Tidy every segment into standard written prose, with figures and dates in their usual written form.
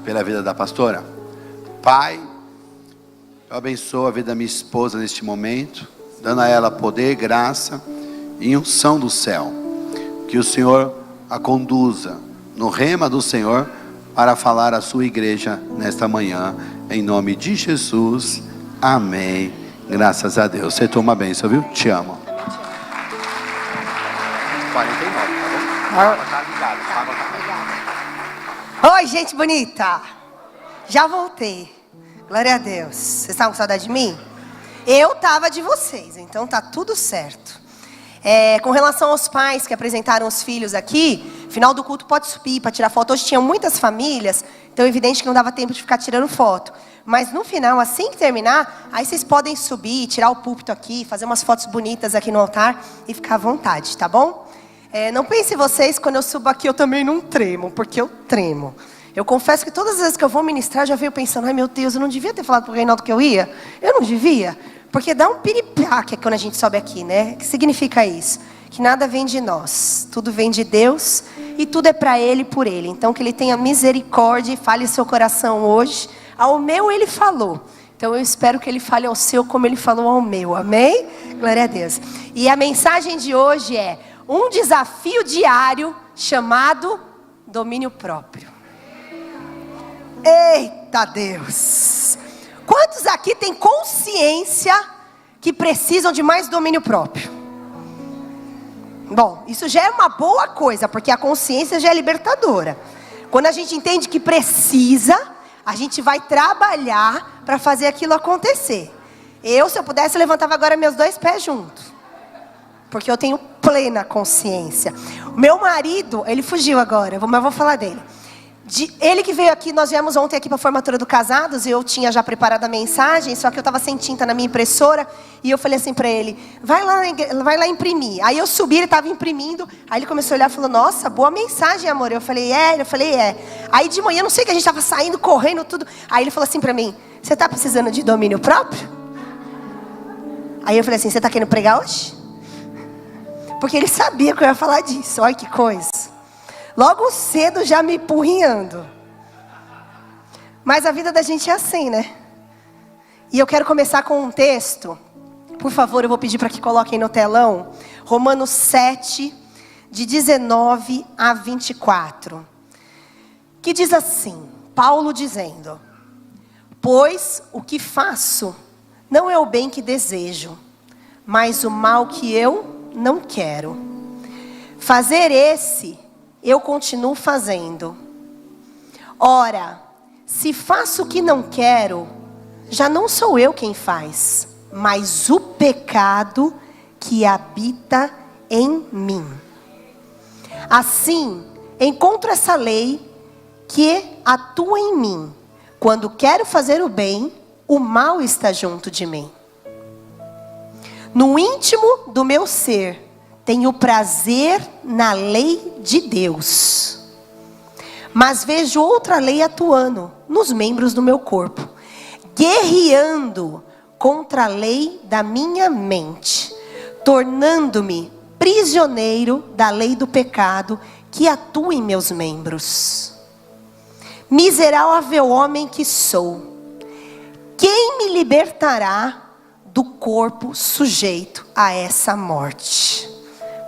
pela vida da pastora. Pai, eu abençoo a vida da minha esposa neste momento, dando a ela poder, graça e unção do céu. Que o Senhor a conduza no rema do Senhor para falar à sua igreja nesta manhã, em nome de Jesus. Amém. Graças a Deus. Você toma a bênção, viu? Te amo. 49, tá bom? Tá ligado, tá? Oi, gente bonita. Já voltei. Glória a Deus. Vocês estavam com saudade de mim? Eu estava de vocês, então tá tudo certo. Com relação aos pais que apresentaram os filhos aqui, final do culto pode subir para tirar foto. Hoje tinham muitas famílias, então é evidente que não dava tempo de ficar tirando foto. Mas no final, assim que terminar, aí vocês podem subir, tirar o púlpito aqui, fazer umas fotos bonitas aqui no altar e ficar à vontade, tá bom? Não pensem vocês, quando eu subo aqui eu também não tremo, porque eu tremo. Eu confesso que todas as vezes que eu vou ministrar, eu já venho pensando, ai meu Deus, eu não devia ter falado para o Reinaldo que eu ia? Eu não devia? Porque dá um piripaque quando a gente sobe aqui, né? O que significa isso? Que nada vem de nós, tudo vem de Deus e tudo é para Ele e por Ele. Então que Ele tenha misericórdia e fale seu coração hoje. Ao meu Ele falou, então eu espero que Ele fale ao seu como Ele falou ao meu, amém? Glória a Deus. E a mensagem de hoje é um desafio diário chamado domínio próprio. Eita Deus! Quantos aqui têm consciência que precisam de mais domínio próprio? Bom, isso já é uma boa coisa, porque a consciência já é libertadora. Quando a gente entende que precisa, a gente vai trabalhar para fazer aquilo acontecer. Se eu pudesse, eu levantava agora meus 2 pés juntos. Porque eu tenho plena consciência. O meu marido, ele fugiu agora, mas eu vou falar dele. Ele que veio aqui, nós viemos ontem aqui para a formatura do Casados, e eu tinha já preparado a mensagem, só que eu estava sem tinta na minha impressora, e eu falei assim para ele, vai lá imprimir. Aí eu subi, ele estava imprimindo, aí ele começou a olhar e falou, nossa, boa mensagem, amor. Eu falei, é. Aí de manhã, não sei que a gente estava saindo, correndo, tudo. Aí ele falou assim para mim, você está precisando de domínio próprio? Aí eu falei assim, você está querendo pregar hoje? Porque ele sabia que eu ia falar disso, olha que coisa. Logo cedo já me empurrinhando. Mas a vida da gente é assim, né? E eu quero começar com um texto. Por favor, eu vou pedir para que coloquem no telão. Romanos 7, de 19 a 24. Que diz assim, Paulo dizendo: pois o que faço não é o bem que desejo, mas o mal que eu não quero. Fazer esse eu continuo fazendo. Ora, se faço o que não quero, já não sou eu quem faz, mas o pecado que habita em mim. Assim, encontro essa lei que atua em mim. Quando quero fazer o bem, o mal está junto de mim. No íntimo do meu ser, tenho prazer na lei de Deus. Mas vejo outra lei atuando nos membros do meu corpo, guerreando contra a lei da minha mente, tornando-me prisioneiro da lei do pecado que atua em meus membros. Miserável homem que sou, quem me libertará do corpo sujeito a essa morte?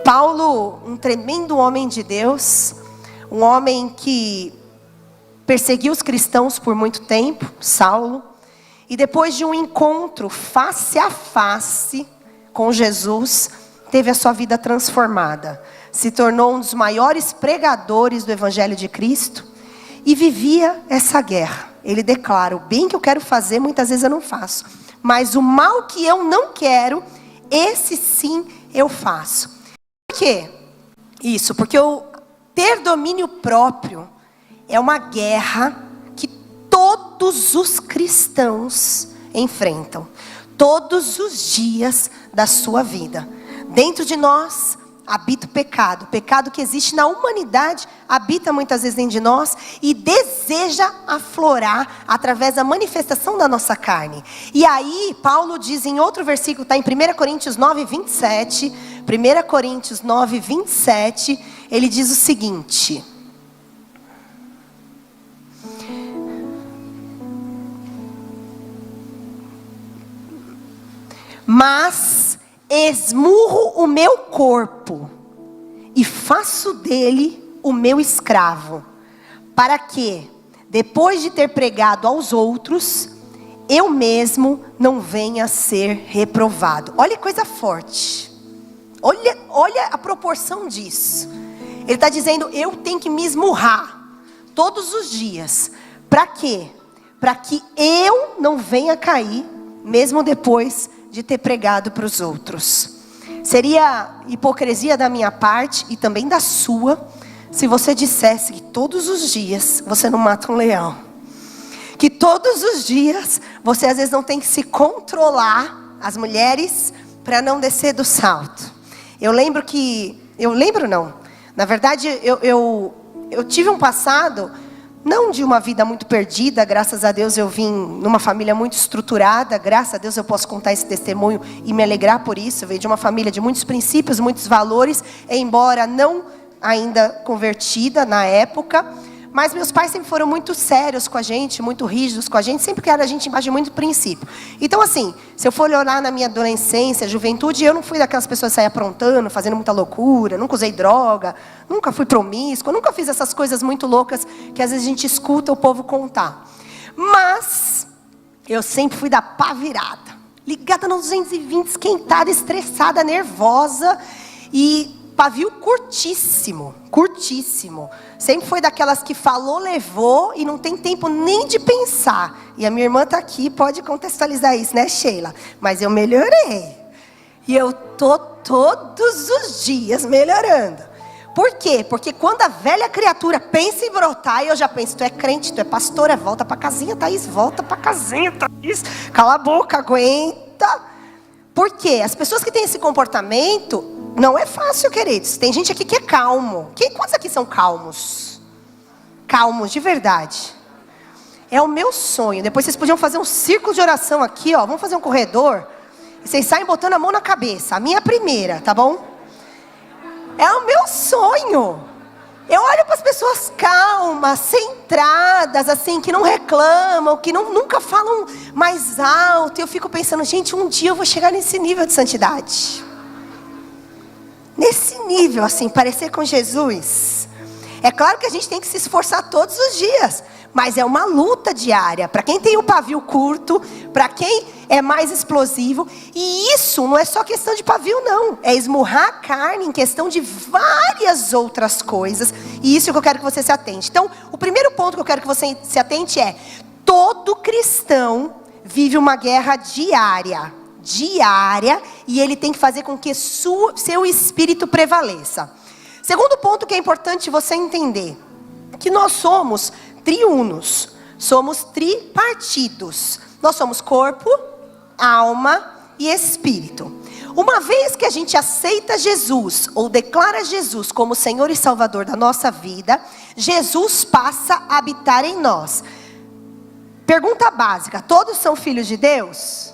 Paulo, um tremendo homem de Deus, um homem que perseguiu os cristãos por muito tempo, Saulo, e depois de um encontro face a face com Jesus, teve a sua vida transformada, se tornou um dos maiores pregadores do Evangelho de Cristo e vivia essa guerra. Ele declara, o bem que eu quero fazer, muitas vezes eu não faço, mas o mal que eu não quero, esse sim eu faço. Por quê? Isso, porque o ter domínio próprio é uma guerra que todos os cristãos enfrentam, todos os dias da sua vida. Dentro de nós habita o pecado que existe na humanidade, habita muitas vezes dentro de nós e deseja aflorar através da manifestação da nossa carne. E aí, Paulo diz em outro versículo, está em 1 Coríntios 9, 27, 1 Coríntios 9, 27, ele diz o seguinte: Mas esmurro o meu corpo e faço dele o meu escravo, para que, depois de ter pregado aos outros, eu mesmo não venha a ser reprovado. Olha que coisa forte. Olha a proporção disso. Ele está dizendo, eu tenho que me esmurrar todos os dias. Para quê? Para que eu não venha cair, mesmo depois de ter pregado para os outros. Seria hipocrisia da minha parte e também da sua, se você dissesse que todos os dias você não mata um leão. Que todos os dias você às vezes não tem que se controlar, as mulheres, para não descer do salto. Na verdade eu tive um passado, não de uma vida muito perdida, graças a Deus eu vim numa família muito estruturada, graças a Deus eu posso contar esse testemunho e me alegrar por isso. Eu venho de uma família de muitos princípios, muitos valores, embora não ainda convertida na época, mas meus pais sempre foram muito sérios com a gente, muito rígidos com a gente, sempre criaram a gente embaixo de muito princípio. Então assim, se eu for olhar na minha adolescência, juventude, eu não fui daquelas pessoas que saíam aprontando, fazendo muita loucura, nunca usei droga, nunca fui promíscua, nunca fiz essas coisas muito loucas que às vezes a gente escuta o povo contar. Mas eu sempre fui da pá virada, ligada nos 220, esquentada, estressada, nervosa e pavio curtíssimo, curtíssimo. Sempre foi daquelas que falou, levou e não tem tempo nem de pensar. E a minha irmã está aqui, pode contextualizar isso, né, Sheila? Mas eu melhorei. E eu tô todos os dias melhorando. Por quê? Porque quando a velha criatura pensa em brotar, eu já penso, tu é crente, tu é pastora, volta pra casinha, Thaís, volta pra casinha, Thaís. Cala a boca, aguenta. Por quê? As pessoas que têm esse comportamento, não é fácil, queridos. Tem gente aqui que é calmo. Quantos aqui são calmos? Calmos, de verdade. É o meu sonho. Depois vocês podiam fazer um círculo de oração aqui, ó. Vamos fazer um corredor. E vocês saem botando a mão na cabeça. A minha primeira, tá bom? É o meu sonho. Eu olho para as pessoas calmas, centradas, assim, que não reclamam, que nunca falam mais alto. E eu fico pensando, gente, um dia eu vou chegar nesse nível de santidade. Nesse nível, assim, parecer com Jesus. É claro que a gente tem que se esforçar todos os dias, mas é uma luta diária. Para quem tem o pavio curto, para quem é mais explosivo. E isso não é só questão de pavio, não. É esmurrar a carne em questão de várias outras coisas. E isso que eu quero que você se atente. Então, o primeiro ponto que eu quero que você se atente é: todo cristão vive uma guerra diária, e ele tem que fazer com que seu espírito prevaleça. Segundo ponto que é importante você entender, que nós somos triunos, somos tripartidos. Nós somos corpo, alma e espírito. Uma vez que a gente aceita Jesus, ou declara Jesus como Senhor e Salvador da nossa vida, Jesus passa a habitar em nós. Pergunta básica: todos são filhos de Deus?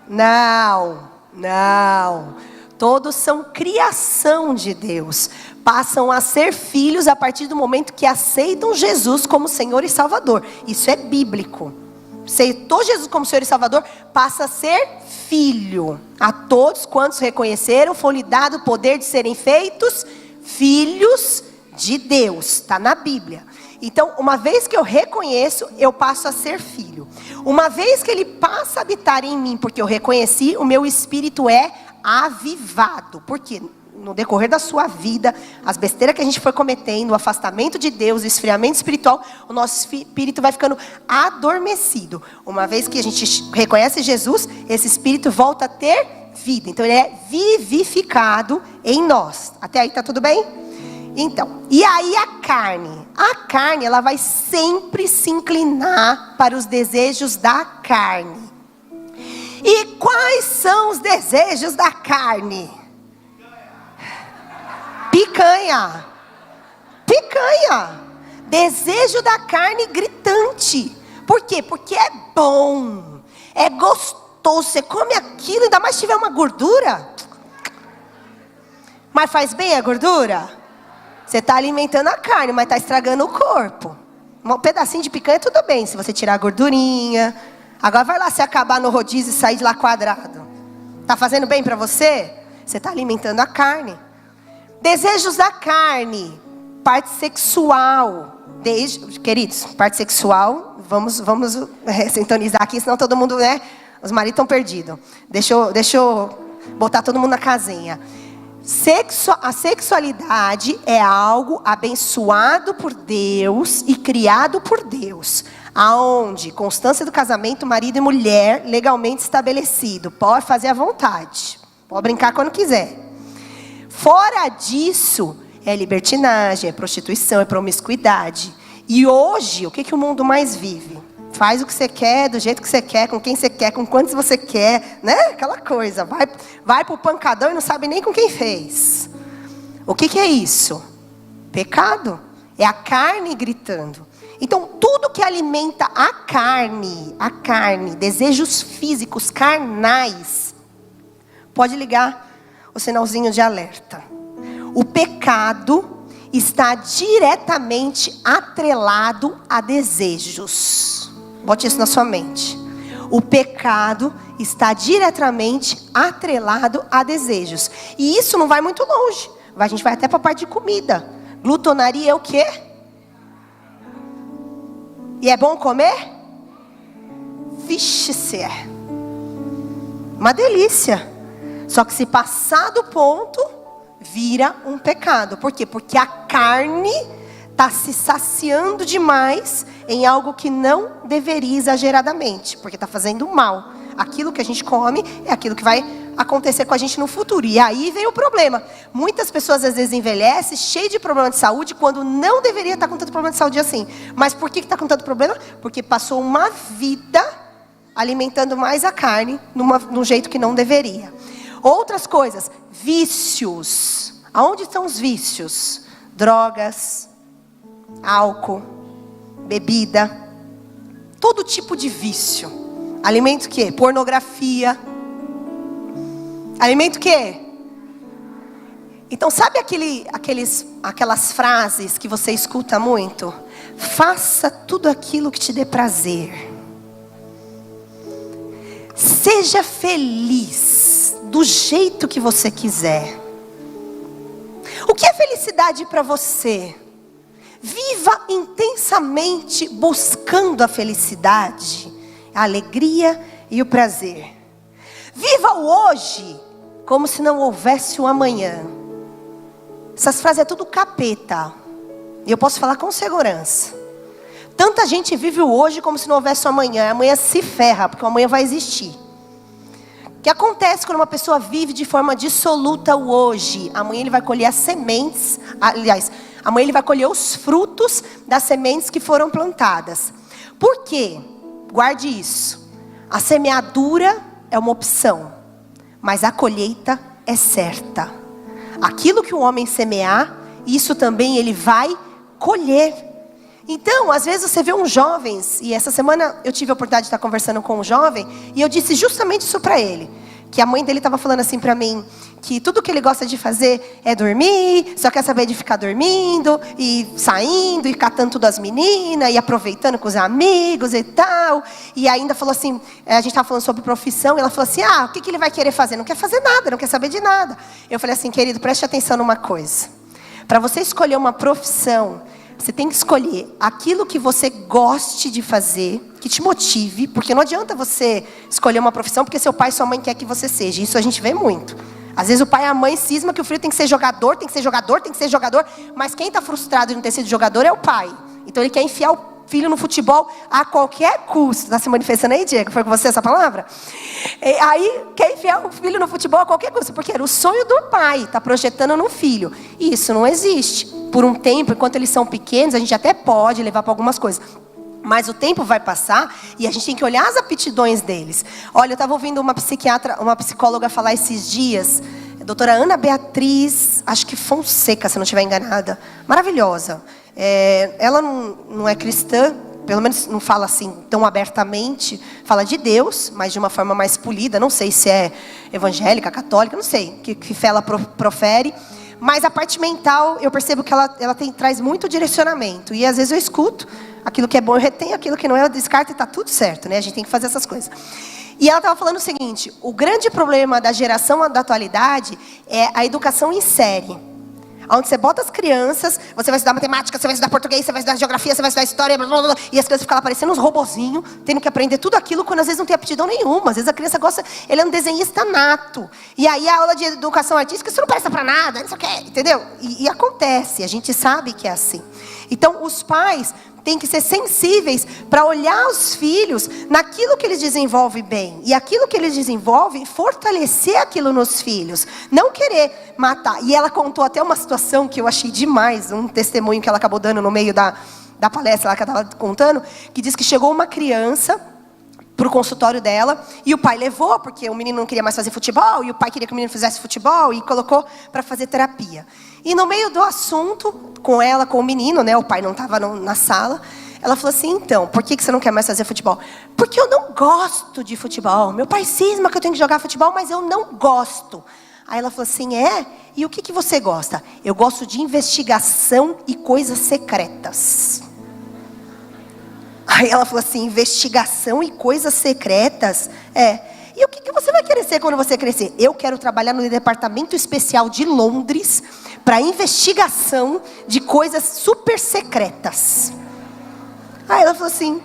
Não. Todos são criação de Deus. Passam a ser filhos a partir do momento que aceitam Jesus como Senhor e Salvador. Isso é bíblico. Aceitou Jesus como Senhor e Salvador, passa a ser filho. A todos quantos reconheceram, foi-lhe dado o poder de serem feitos filhos de Deus. Está na Bíblia. Então, uma vez que eu reconheço, eu passo a ser filho. Uma vez que Ele passa a habitar em mim, porque eu reconheci, o meu espírito é avivado. Porque no decorrer da sua vida, as besteiras que a gente foi cometendo, o afastamento de Deus, o esfriamento espiritual, o nosso espírito vai ficando adormecido. Uma vez que a gente reconhece Jesus, esse espírito volta a ter vida. Então, ele é vivificado em nós. Até aí está tudo bem? Então, e aí a carne, ela vai sempre se inclinar para os desejos da carne. E quais são os desejos da carne? Picanha. Desejo da carne gritante. Por quê? Porque é bom, é gostoso, você come aquilo, ainda mais se tiver uma gordura. Mas faz bem a gordura? Você está alimentando a carne, mas está estragando o corpo. Um pedacinho de picanha tudo bem, se você tirar a gordurinha. Agora vai lá se acabar no rodízio e sair de lá quadrado. Está fazendo bem para você? Você está alimentando a carne. Desejos da carne, parte sexual. Queridos, parte sexual, vamos sintonizar aqui, senão todo mundo, né? Os maridos estão perdidos. Deixa eu botar todo mundo na casinha. A sexualidade é algo abençoado por Deus e criado por Deus. Aonde constância do casamento, marido e mulher, legalmente estabelecido. Pode fazer à vontade. Pode brincar quando quiser. Fora disso, é libertinagem, é prostituição, é promiscuidade. E hoje, o que o mundo mais vive? Faz o que você quer, do jeito que você quer, com quem você quer, com quantos você quer, né? Aquela coisa, vai pro pancadão e não sabe nem com quem fez. O que é isso? Pecado. É a carne gritando. Então, tudo que alimenta a carne, desejos físicos, carnais, pode ligar o sinalzinho de alerta. O pecado está diretamente atrelado a desejos. Bote isso na sua mente. O pecado está diretamente atrelado a desejos. E isso não vai muito longe. A gente vai até para a parte de comida. Glutonaria é o quê? E é bom comer? Vixe, se é. Uma delícia. Só que se passar do ponto, vira um pecado. Por quê? Porque a carne está se saciando demais em algo que não deveria exageradamente. Porque está fazendo mal. Aquilo que a gente come é aquilo que vai acontecer com a gente no futuro. E aí vem o problema. Muitas pessoas às vezes envelhecem cheio de problema de saúde quando não deveria estar com tanto problema de saúde assim. Mas por que está com tanto problema? Porque passou uma vida alimentando mais a carne num jeito que não deveria. Outras coisas, vícios. Aonde estão os vícios? Drogas, álcool, bebida, todo tipo de vício. Alimento o quê? Pornografia. Alimento o quê? Então sabe aquelas frases que você escuta muito? Faça tudo aquilo que te dê prazer. Seja feliz do jeito que você quiser. O que é felicidade para você? Viva intensamente buscando a felicidade, a alegria e o prazer. Viva o hoje como se não houvesse o amanhã. Essas frases é tudo capeta. E eu posso falar com segurança. Tanta gente vive o hoje como se não houvesse o amanhã. Amanhã se ferra, porque o amanhã vai existir. O que acontece quando uma pessoa vive de forma dissoluta o hoje? Amanhã ele vai colher as sementes. Aliás, amanhã ele vai colher os frutos das sementes que foram plantadas. Por quê? Guarde isso. A semeadura é uma opção, mas a colheita é certa. Aquilo que o homem semear, isso também ele vai colher. Então, às vezes você vê uns jovens, e essa semana eu tive a oportunidade de estar conversando com um jovem, e eu disse justamente isso para ele. Que a mãe dele estava falando assim para mim, que tudo que ele gosta de fazer é dormir, só quer saber de ficar dormindo, e saindo, e catando tudo as meninas, e aproveitando com os amigos e tal. E ainda falou assim, a gente estava falando sobre profissão, e ela falou assim, o que ele vai querer fazer? Não quer fazer nada, não quer saber de nada. Eu falei assim, querido, preste atenção numa coisa. Para você escolher uma profissão, você tem que escolher aquilo que você goste de fazer, que te motive, porque não adianta você escolher uma profissão porque seu pai e sua mãe querem que você seja. Isso a gente vê muito. Às vezes o pai e a mãe cisma que o filho tem que ser jogador, tem que ser jogador, tem que ser jogador, mas quem está frustrado de não ter sido jogador é o pai. Então ele quer enfiar o filho no futebol a qualquer custo. Está se manifestando aí, Diego? Foi com você essa palavra? E aí quer enfiar o filho no futebol a qualquer custo, porque era o sonho do pai, está projetando no filho. E isso não existe. Por um tempo, enquanto eles são pequenos, a gente até pode levar para algumas coisas. Mas o tempo vai passar e a gente tem que olhar as aptidões deles. Olha, eu estava ouvindo uma psicóloga falar esses dias, a doutora Ana Beatriz, acho que Fonseca, se não estiver enganada. Maravilhosa. Ela não é cristã, pelo menos não fala assim tão abertamente, fala de Deus, mas de uma forma mais polida. Não sei se é evangélica, católica, não sei que fé ela profere. Mas a parte mental, eu percebo que ela traz muito direcionamento. E às vezes eu escuto, aquilo que é bom eu retenho, aquilo que não é eu descarto e está tudo certo, né? A gente tem que fazer essas coisas. E ela estava falando o seguinte: o grande problema da geração da atualidade é a educação em série. Onde você bota as crianças, você vai estudar matemática, você vai estudar português, você vai estudar geografia, você vai estudar história, blá, blá, blá, e as crianças ficam lá parecendo uns robozinhos, tendo que aprender tudo aquilo, quando às vezes não tem aptidão nenhuma. Às vezes a criança gosta, ele é um desenhista nato. E aí a aula de educação artística, isso não presta pra nada, não sei o quê, entendeu? E acontece, a gente sabe que é assim. Então os pais têm que ser sensíveis para olhar os filhos naquilo que eles desenvolvem bem. E aquilo que eles desenvolvem, fortalecer aquilo nos filhos. Não querer matar. E ela contou até uma situação que eu achei demais, um testemunho que ela acabou dando no meio da palestra lá que ela estava contando, que diz que chegou uma criança para o consultório dela, e o pai levou, porque o menino não queria mais fazer futebol, e o pai queria que o menino fizesse futebol, e colocou para fazer terapia. E no meio do assunto, com ela, com o menino, né, o pai não estava na sala, ela falou assim: então, por que você não quer mais fazer futebol? Porque eu não gosto de futebol. Meu pai cisma que eu tenho que jogar futebol, mas eu não gosto. Aí ela falou assim: e o que você gosta? Eu gosto de investigação e coisas secretas. Aí ela falou assim: investigação e coisas secretas? E o que você vai querer ser quando você crescer? Eu quero trabalhar no departamento especial de Londres para investigação de coisas super secretas. Aí ela falou assim: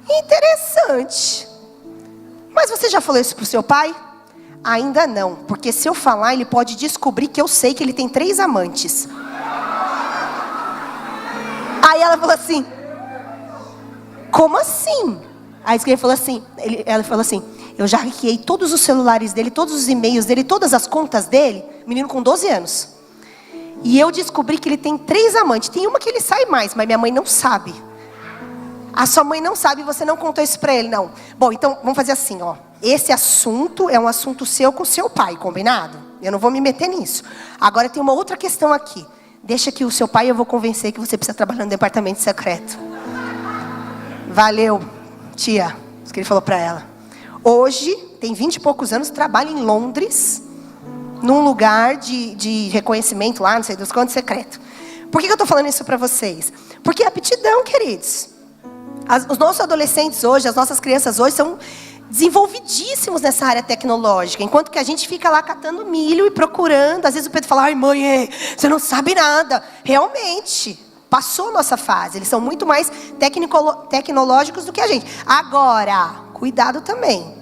interessante. Mas você já falou isso pro seu pai? Ainda não, porque se eu falar, ele pode descobrir que eu sei que ele tem 3 amantes. Aí ela falou assim: como assim? Aí ele falou assim, ela falou assim: eu já hackeei todos os celulares dele, todos os e-mails dele, todas as contas dele, menino com 12 anos. E eu descobri que ele tem 3 amantes. Tem uma que ele sai mais, mas minha mãe não sabe. A sua mãe não sabe e você não contou isso pra ele, não. Bom, então vamos fazer assim, ó. Esse assunto é um assunto seu com seu pai, combinado? Eu não vou me meter nisso. Agora tem uma outra questão aqui. Deixa que o seu pai, eu vou convencer que você precisa trabalhar no departamento secreto. Valeu, tia. Isso que ele falou pra ela. Hoje, tem 20 e poucos anos, trabalha em Londres, num lugar de reconhecimento lá, não sei dos quantos, secreto. Por que eu tô falando isso pra vocês? Porque aptidão, queridos. Os nossos adolescentes hoje, as nossas crianças hoje são desenvolvidíssimos nessa área tecnológica. Enquanto que a gente fica lá catando milho e procurando. Às vezes o Pedro fala: ai mãe, você não sabe nada. Realmente, passou a nossa fase. Eles são muito mais tecnológicos do que a gente. Agora, cuidado também.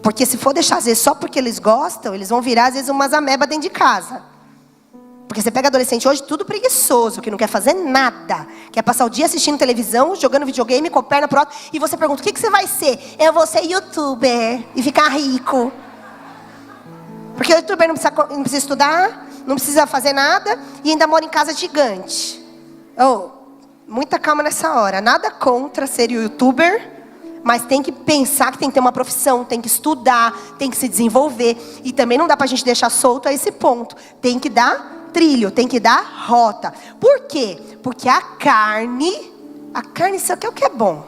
Porque se for deixar às vezes só porque eles gostam, eles vão virar às vezes umas amebas dentro de casa. Porque você pega adolescente hoje tudo preguiçoso, que não quer fazer nada. Quer passar o dia assistindo televisão, jogando videogame, com a perna pro alto. E você pergunta: o que você vai ser? Eu vou ser youtuber e ficar rico. Porque o youtuber não precisa estudar, não precisa fazer nada e ainda mora em casa gigante. Muita calma nessa hora. Nada contra ser youtuber, mas tem que pensar que tem que ter uma profissão, tem que estudar, tem que se desenvolver. E também não dá pra gente deixar solto a esse ponto. Tem que dar trilho, tem que dar rota. Por quê? Porque a carne, isso aqui é o que é bom.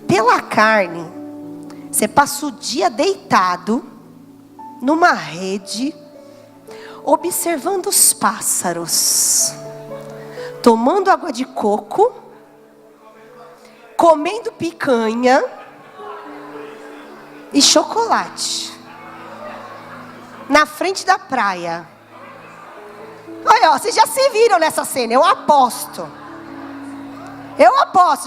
Pela carne, você passa o dia deitado numa rede, observando os pássaros, tomando água de coco, comendo picanha e chocolate na frente da praia. Olha, vocês já se viram nessa cena, eu aposto.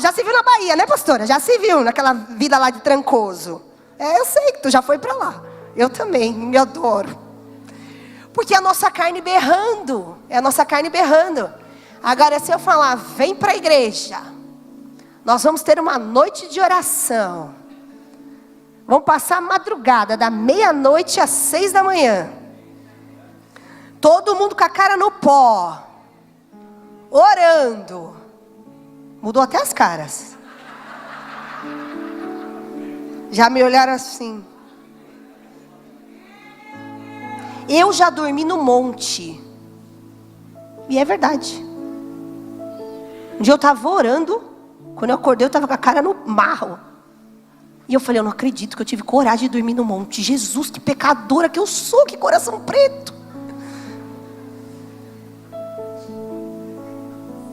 Já se viu na Bahia, né, pastora? Já se viu naquela vida lá de Trancoso. Eu sei que tu já foi pra lá. Eu também, me adoro. Porque é a nossa carne berrando. Agora, se eu falar: vem pra igreja, nós vamos ter uma noite de oração. Vamos passar a madrugada, da meia-noite às 6 da manhã. Todo mundo com a cara no pó, orando. Mudou até as caras. Já me olharam assim. Eu já dormi no monte. E é verdade. Um dia eu estava orando. Quando eu acordei, eu estava com a cara no marro. E eu falei: eu não acredito que eu tive coragem de dormir no monte. Jesus, que pecadora que eu sou, que coração preto.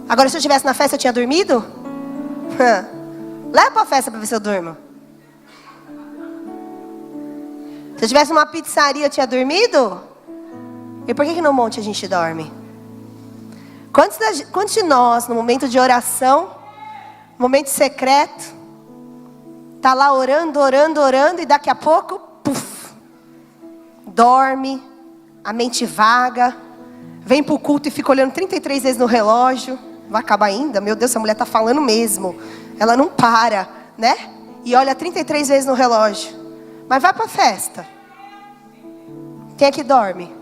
Agora, se eu estivesse na festa, eu tinha dormido? Leva pra festa pra ver se eu durmo. Se eu tivesse numa pizzaria, eu tinha dormido? E por que no monte a gente dorme? Quantos de nós, no momento de oração, momento secreto, tá lá orando, e daqui a pouco, puf, dorme, a mente vaga, vem pro culto e fica olhando 33 vezes no relógio. Vai acabar ainda? Meu Deus, essa mulher tá falando mesmo. Ela não para, né? E olha 33 vezes no relógio. Mas vai pra festa. Quem é que dorme?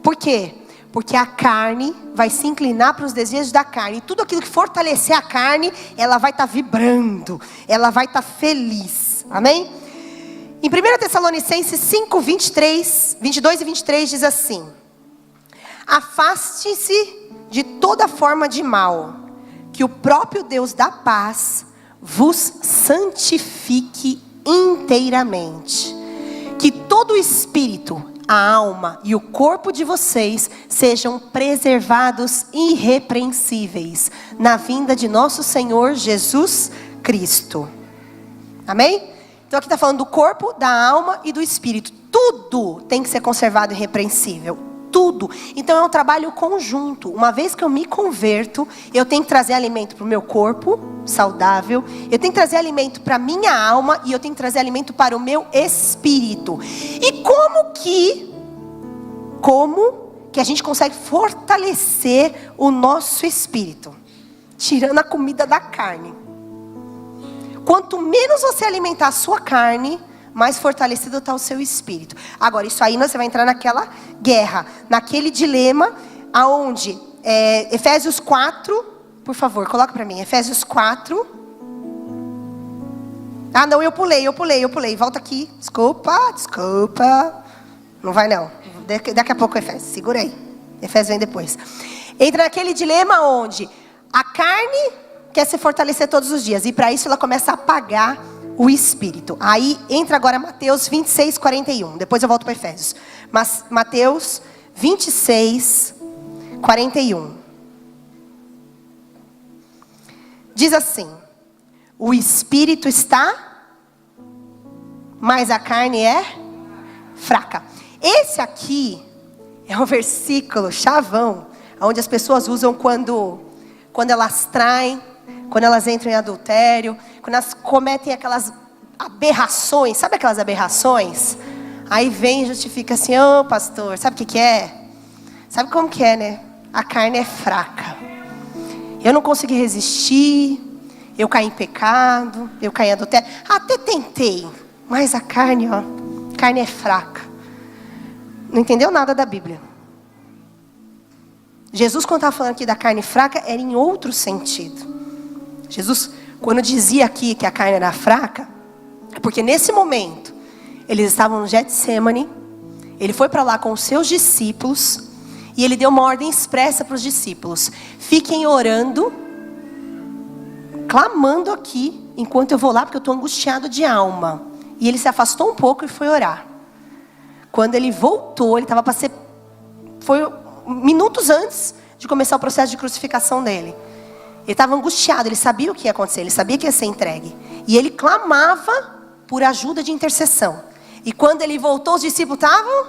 Por quê? Porque a carne vai se inclinar para os desejos da carne. E tudo aquilo que fortalecer a carne, ela vai estar vibrando. Ela vai estar feliz. Amém? Em 1 Tessalonicenses 5, 22 e 23 diz assim: afaste-se de toda forma de mal, que o próprio Deus da paz vos santifique inteiramente. Que todo o espírito, a alma e o corpo de vocês sejam preservados irrepreensíveis na vinda de nosso Senhor Jesus Cristo. Amém? Então aqui está falando do corpo, da alma e do espírito. Tudo tem que ser conservado irrepreensível. Tudo. Então é um trabalho conjunto. Uma vez que eu me converto, eu tenho que trazer alimento para o meu corpo saudável, eu tenho que trazer alimento para a minha alma e eu tenho que trazer alimento para o meu espírito. E como que a gente consegue fortalecer o nosso espírito? Tirando a comida da carne. Quanto menos você alimentar a sua carne, mais fortalecido está o seu espírito. Agora, isso aí você vai entrar naquela guerra, naquele dilema, aonde, Efésios 4, por favor, coloca para mim, Efésios 4. Ah, não, eu pulei, volta aqui, desculpa, não vai não, daqui a pouco Efésios, segura aí, Efésios vem depois. Entra naquele dilema onde a carne quer se fortalecer todos os dias, e para isso ela começa a apagar o espírito. Aí entra agora Mateus 26, 41. Depois eu volto para Efésios. Mas Mateus 26, 41. Diz assim: o espírito está, mas a carne é fraca. Esse aqui é um versículo chavão, onde as pessoas usam quando elas traem, quando elas entram em adultério, quando elas cometem aquelas aberrações. Sabe aquelas aberrações? Aí vem e justifica assim: ô pastor, sabe o que é? Sabe como que é, né? A carne é fraca. Eu não consegui resistir, eu caí em pecado, eu caí em adultério. Até tentei, mas a carne é fraca. Não entendeu nada da Bíblia. Jesus, quando estava falando aqui da carne fraca, era em outro sentido. Jesus, quando dizia aqui que a carne era fraca, é porque nesse momento, eles estavam no Getsemane, ele foi para lá com os seus discípulos, e ele deu uma ordem expressa para os discípulos: fiquem orando, clamando aqui, enquanto eu vou lá, porque eu estou angustiado de alma. E ele se afastou um pouco e foi orar. Quando ele voltou, ele estava para ser... Foi minutos antes de começar o processo de crucificação dele. Ele estava angustiado, ele sabia o que ia acontecer, ele sabia que ia ser entregue. E ele clamava por ajuda de intercessão. E quando ele voltou, os discípulos estavam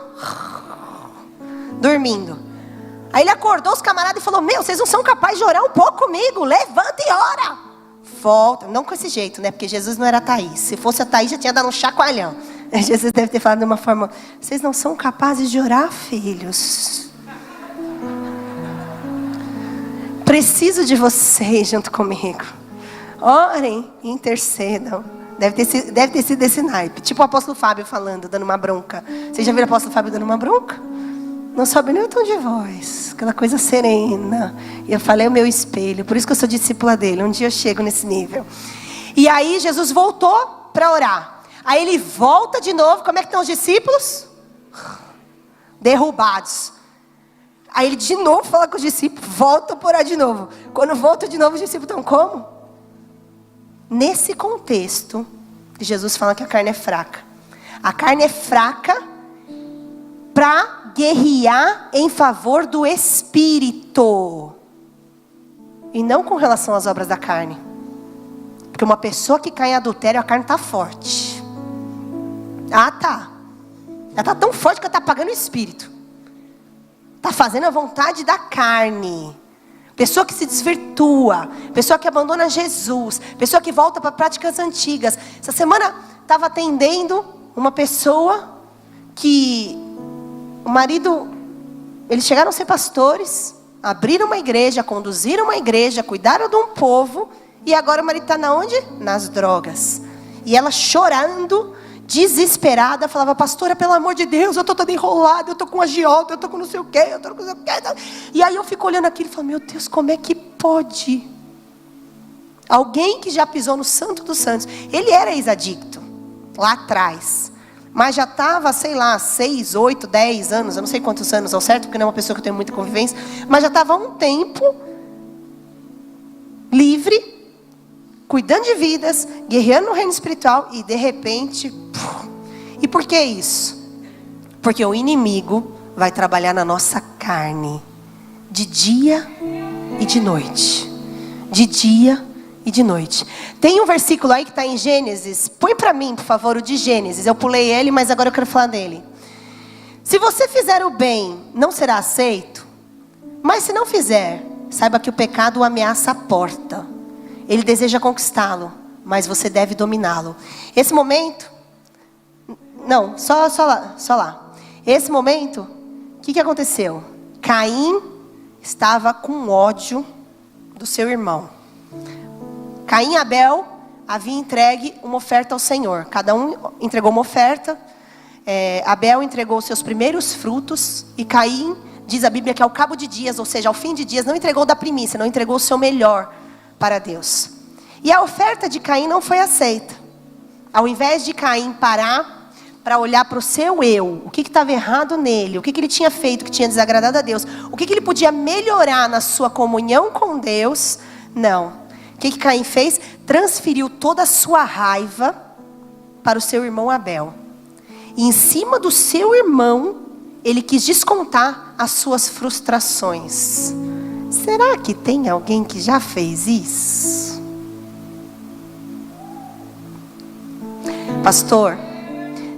dormindo. Aí ele acordou os camaradas e falou: meu, vocês não são capazes de orar um pouco comigo? Levanta e ora. Volta, não com esse jeito, né? Porque Jesus não era a Thaís. Se fosse a Thaís, já tinha dado um chacoalhão. Jesus deve ter falado de uma forma: vocês não são capazes de orar, filhos? Preciso de vocês junto comigo. Orem e intercedam. Deve ter sido desse naipe. Tipo o apóstolo Fábio falando, dando uma bronca. Vocês já viram o apóstolo Fábio dando uma bronca? Não sobe nem o tom de voz. Aquela coisa serena. E eu falei: é o meu espelho. Por isso que eu sou discípula dele. Um dia eu chego nesse nível. E aí Jesus voltou para orar. Aí ele volta de novo. Como é que estão os discípulos? Derrubados. Aí ele de novo fala com os discípulos: volta por orar de novo. Quando volta de novo, os discípulos estão como? Nesse contexto, Jesus fala que a carne é fraca. A carne é fraca para guerrear em favor do Espírito. E não com relação às obras da carne. Porque uma pessoa que cai em adultério, a carne está forte. Ah, tá. Ela está tão forte que ela está apagando o espírito. Está fazendo a vontade da carne. Pessoa que se desvirtua. Pessoa que abandona Jesus. Pessoa que volta para práticas antigas. Essa semana estava atendendo uma pessoa que o marido, eles chegaram a ser pastores, abriram uma igreja, conduziram uma igreja, cuidaram de um povo, e agora o marido está na onde? Nas drogas. E ela chorando, desesperada, falava: pastora, pelo amor de Deus, eu estou toda enrolada, eu estou com agiota, eu estou com não sei o quê, eu estou com não sei o quê. E aí eu fico olhando aquilo e falo: meu Deus, como é que pode? Alguém que já pisou no Santo dos Santos. Ele era ex-adicto, lá atrás. Mas já estava, sei lá, 6, 8, 10 anos, eu não sei quantos anos ao certo, porque não é uma pessoa que eu tenho muita convivência, mas já estava há um tempo livre, cuidando de vidas, guerreando no reino espiritual, e de repente... E por que isso? Porque o inimigo vai trabalhar na nossa carne, de dia e de noite. De dia e de noite. Tem um versículo aí que está em Gênesis. Põe para mim, por favor, o de Gênesis. Eu pulei ele, mas agora eu quero falar dele. Se você fizer o bem, não será aceito. Mas se não fizer, saiba que o pecado o ameaça a porta. Ele deseja conquistá-lo, mas você deve dominá-lo. Esse momento... Não, só lá. Esse momento, o que aconteceu? Caim estava com ódio do seu irmão. Caim e Abel haviam entregue uma oferta ao Senhor. Cada um entregou uma oferta. Abel entregou os seus primeiros frutos. E Caim, diz a Bíblia, que ao cabo de dias, ou seja, ao fim de dias, não entregou da primícia, não entregou o seu melhor para Deus. E a oferta de Caim não foi aceita. Ao invés de Caim parar para olhar para o seu eu, o que estava errado nele, o que ele tinha feito que tinha desagradado a Deus, o que ele podia melhorar na sua comunhão com Deus, não. O que Caim fez? Transferiu toda a sua raiva para o seu irmão Abel. E em cima do seu irmão, ele quis descontar as suas frustrações. Será que tem alguém que já fez isso? Pastor,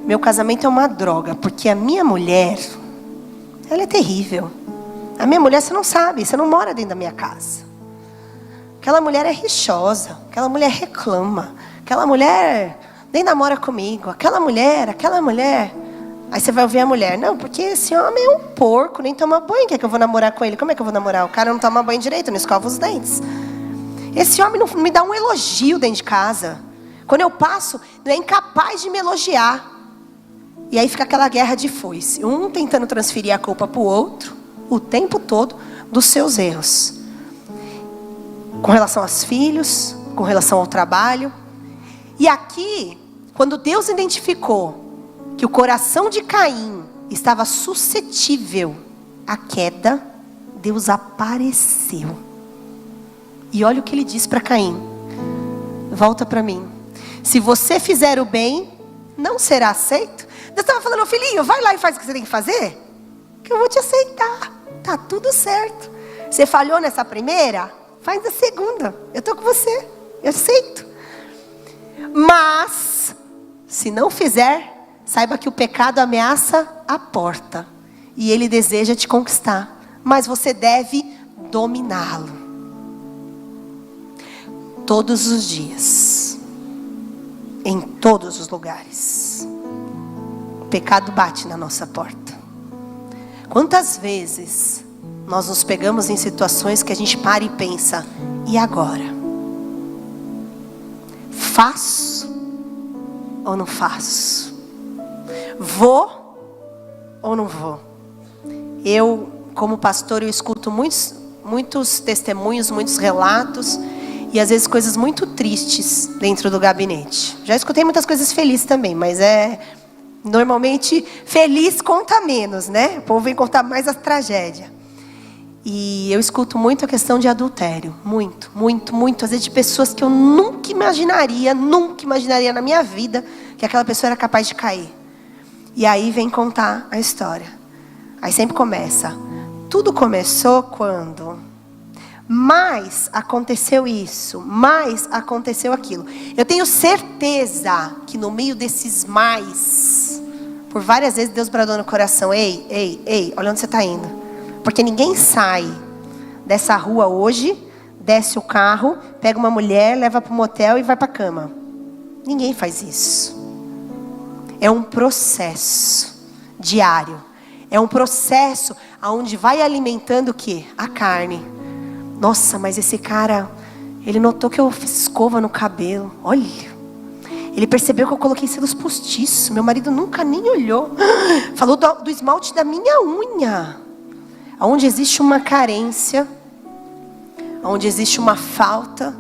meu casamento é uma droga, porque a minha mulher, ela é terrível. A minha mulher, você não sabe, você não mora dentro da minha casa. Aquela mulher é rixosa, aquela mulher reclama, aquela mulher nem namora comigo, aquela mulher. Aí você vai ouvir a mulher: não, porque esse homem é um porco, nem toma banho, quer que eu vou namorar com ele? Como é que eu vou namorar? O cara não toma banho direito, não escova os dentes. Esse homem não me dá um elogio dentro de casa. Quando eu passo, não é incapaz de me elogiar. E aí fica aquela guerra de foice. Um tentando transferir a culpa para o outro, o tempo todo, dos seus erros. Com relação aos filhos, com relação ao trabalho. E aqui, quando Deus identificou que o coração de Caim estava suscetível à queda, Deus apareceu. E olha o que ele diz para Caim: volta para mim. Se você fizer o bem, não será aceito. Deus estava falando: filhinho, vai lá e faz o que você tem que fazer, que eu vou te aceitar. Tá tudo certo. Você falhou nessa primeira? Faz a segunda. Eu estou com você. Eu aceito. Mas, se não fizer, saiba que o pecado ameaça a porta. E ele deseja te conquistar. Mas você deve dominá-lo. Todos os dias. Em todos os lugares. O pecado bate na nossa porta. Quantas vezes nós nos pegamos em situações que a gente para e pensa: e agora? Faço ou não faço? Vou ou não vou? Eu, como pastor, eu escuto muitos testemunhos, muitos relatos, e às vezes coisas muito tristes dentro do gabinete. Já escutei muitas coisas felizes também, mas normalmente feliz conta menos, né? O povo vem contar mais a tragédia. E eu escuto muito a questão de adultério. Muito. Às vezes de pessoas que eu nunca imaginaria na minha vida que aquela pessoa era capaz de cair. E aí vem contar a história. Aí sempre começa: tudo começou quando... mas aconteceu isso, mas aconteceu aquilo. Eu tenho certeza que no meio desses mais, Por várias vezes Deus bradou no coração: ei, ei, ei, olha onde você está indo. Porque ninguém sai dessa rua hoje, desce o carro, pega uma mulher, leva para o motel e vai para a cama. Ninguém faz isso. É um processo diário. É um processo onde vai alimentando o quê? A carne. Nossa, mas esse cara, ele notou que eu fiz escova no cabelo. Olha. Ele percebeu que eu coloquei selos postiços. Meu marido nunca nem olhou. Falou do esmalte da minha unha. Onde existe uma carência, onde existe uma falta,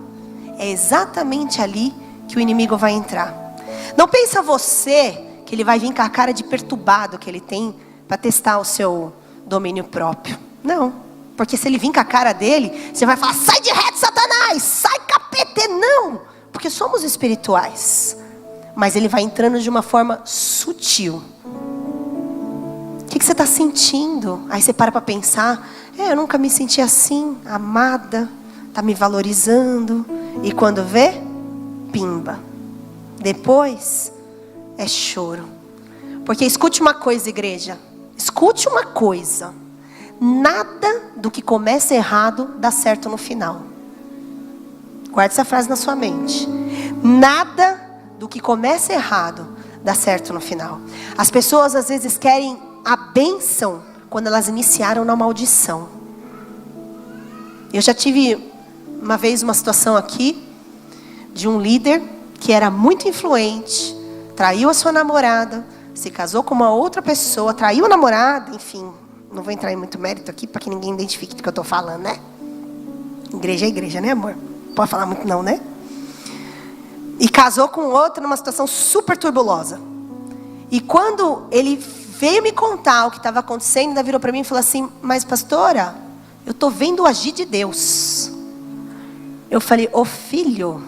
é exatamente ali que o inimigo vai entrar. Não pensa você que ele vai vir com a cara de perturbado que ele tem para testar o seu domínio próprio. Não, porque se ele vir com a cara dele, você vai falar: sai de reto, Satanás, sai, capeta. Não, porque somos espirituais. Mas ele vai entrando de uma forma sutil. O que você está sentindo? Aí você para pensar: eu nunca me senti assim, amada, está me valorizando. E quando vê, pimba. Depois é choro. Porque escute uma coisa, igreja. Escute uma coisa. Nada do que começa errado dá certo no final. Guarde essa frase na sua mente. Nada do que começa errado dá certo no final. As pessoas às vezes querem a bênção quando elas iniciaram na maldição. Eu já tive uma vez uma situação aqui de um líder que era muito influente, traiu a sua namorada, se casou com uma outra pessoa, traiu a namorada, enfim, não vou entrar em muito mérito aqui para que ninguém identifique do que eu estou falando, né? Igreja é igreja, né, amor? Pode falar muito não, né? E casou com outra numa situação super turbulosa. E quando ele veio me contar o que estava acontecendo, ainda virou para mim e falou assim: mas pastora, eu estou vendo o agir de Deus. Eu falei: ô filho,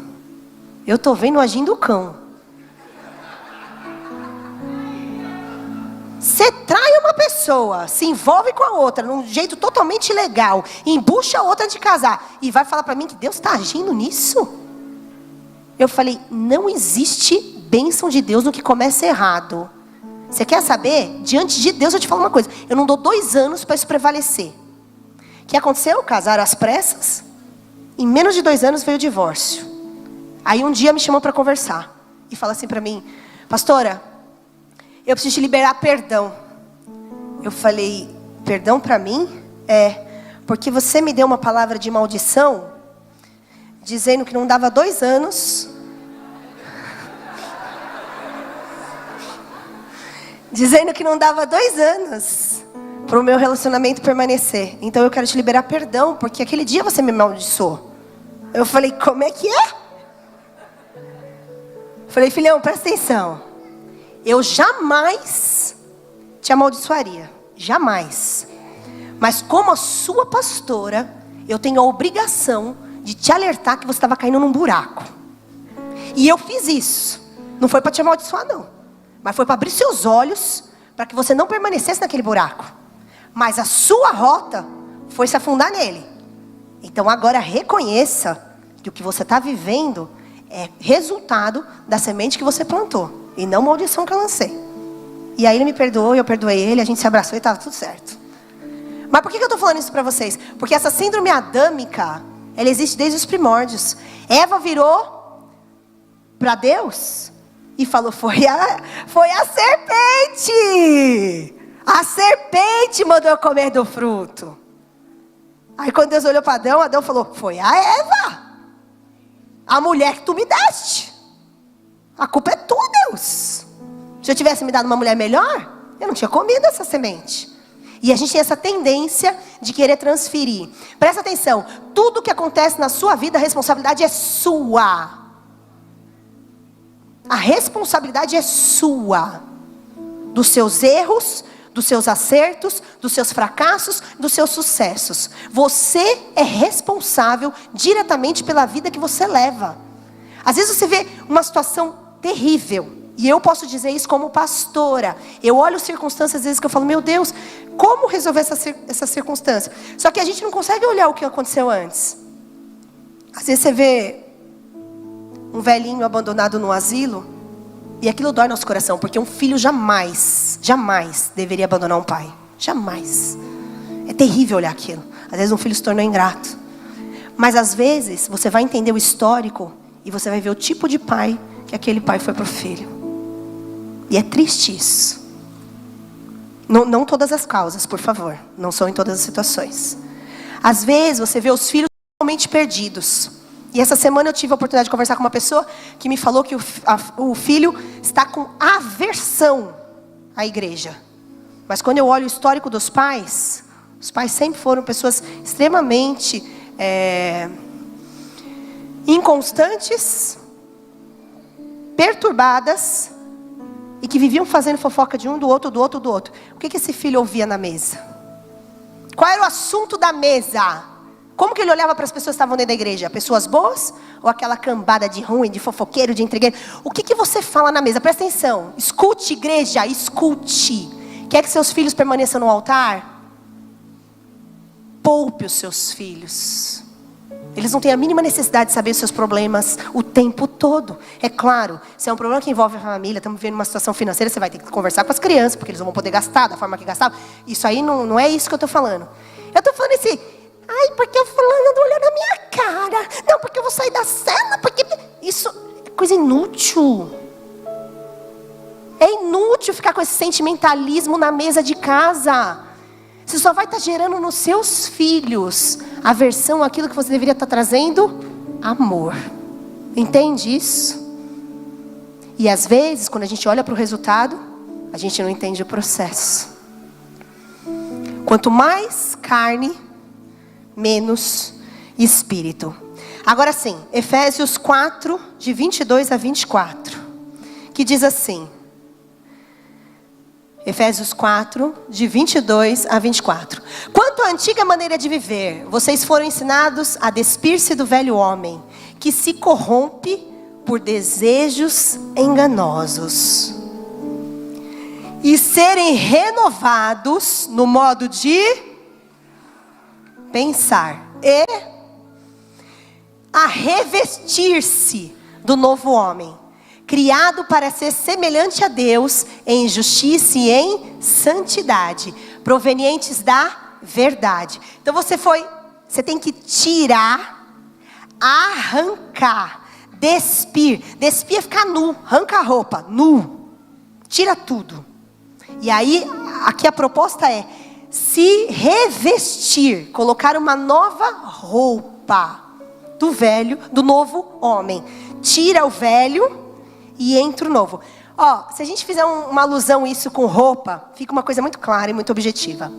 eu estou vendo o agir do cão. Você trai uma pessoa, se envolve com a outra, num jeito totalmente ilegal, embucha a outra de casar, e vai falar para mim que Deus está agindo nisso? Eu falei: não existe bênção de Deus no que começa errado. Você quer saber? Diante de Deus eu te falo uma coisa: eu não dou 2 anos para isso prevalecer. O que aconteceu? Casaram às pressas. Em menos de 2 anos veio o divórcio. Aí um dia me chamou para conversar. E fala assim para mim: pastora, eu preciso te liberar perdão. Eu falei: perdão para mim? Porque você me deu uma palavra de maldição, dizendo que não dava 2 anos. Dizendo que não dava 2 anos para o meu relacionamento permanecer. Então eu quero te liberar perdão, porque aquele dia você me amaldiçoou. Eu falei: como é que é? Falei: filhão, presta atenção. Eu jamais te amaldiçoaria. Jamais. Mas como a sua pastora, eu tenho a obrigação de te alertar que você estava caindo num buraco. E eu fiz isso. Não foi para te amaldiçoar, não. Mas foi para abrir seus olhos, para que você não permanecesse naquele buraco. Mas a sua rota foi se afundar nele. Então agora reconheça que o que você está vivendo é resultado da semente que você plantou, e não maldição que eu lancei. E aí ele me perdoou, eu perdoei ele, a gente se abraçou e estava tudo certo. Mas por que eu estou falando isso para vocês? Porque essa síndrome adâmica, ela existe desde os primórdios. Eva virou para Deus e falou: foi a serpente. A serpente mandou eu comer do fruto. Aí quando Deus olhou para Adão, Adão falou: foi a Eva, a mulher que tu me deste. A culpa é tua, Deus. Se eu tivesse me dado uma mulher melhor, eu não tinha comido essa semente. E a gente tem essa tendência de querer transferir. Presta atenção, tudo que acontece na sua vida, a responsabilidade é sua. A responsabilidade é sua. Dos seus erros, dos seus acertos, dos seus fracassos, dos seus sucessos. Você é responsável diretamente pela vida que você leva. Às vezes você vê uma situação terrível. E eu posso dizer isso como pastora. Eu olho circunstâncias às vezes que eu falo: meu Deus, como resolver essa circunstância? Só que a gente não consegue olhar o que aconteceu antes. Às vezes você vê um velhinho abandonado no asilo. E aquilo dói nosso coração, porque um filho jamais deveria abandonar um pai. Jamais. É terrível olhar aquilo. Às vezes um filho se tornou ingrato. Mas às vezes você vai entender o histórico e você vai ver o tipo de pai que aquele pai foi pro filho. E é triste isso. Não todas as causas, por favor. Não são em todas as situações. Às vezes você vê os filhos totalmente perdidos. E essa semana eu tive a oportunidade de conversar com uma pessoa que me falou que o filho está com aversão à igreja. Mas quando eu olho o histórico dos pais, os pais sempre foram pessoas extremamente inconstantes, perturbadas, e que viviam fazendo fofoca de um, do outro. O que esse filho ouvia na mesa? Qual era o assunto da mesa? Como que ele olhava para as pessoas que estavam dentro da igreja? Pessoas boas? Ou aquela cambada de ruim, de fofoqueiro, de intrigueiro? O que você fala na mesa? Presta atenção. Escute, igreja, escute. Quer que seus filhos permaneçam no altar? Poupe os seus filhos. Eles não têm a mínima necessidade de saber os seus problemas o tempo todo. É claro, se é um problema que envolve a família, estamos vivendo uma situação financeira, você vai ter que conversar com as crianças, porque eles não vão poder gastar da forma que gastavam. Isso aí não é isso que eu estou falando. Eu estou falando ai, porque o fulano não olhou na minha cara. Não, porque eu vou sair da cela, porque... Isso é coisa inútil. É inútil ficar com esse sentimentalismo na mesa de casa. Você só vai estar gerando nos seus filhos aversão àquilo que você deveria estar trazendo amor. Entende isso? E às vezes, quando a gente olha para o resultado, a gente não entende o processo. Quanto mais carne, menos espírito. Agora sim, Efésios 4, de 22 a 24. Que diz assim. Efésios 4, de 22 a 24. Quanto à antiga maneira de viver, vocês foram ensinados a despir-se do velho homem, que se corrompe por desejos enganosos, e serem renovados no modo de pensar, e a revestir-se do novo homem, criado para ser semelhante a Deus em justiça e em santidade, provenientes da verdade. Então você tem que tirar, arrancar, despir. Despir é ficar nu, arranca a roupa, nu. Tira tudo. E aí, aqui a proposta é se revestir, colocar uma nova roupa do velho, do novo homem. Tira o velho e entra o novo. Se a gente fizer uma alusão a isso com roupa, fica uma coisa muito clara e muito objetiva.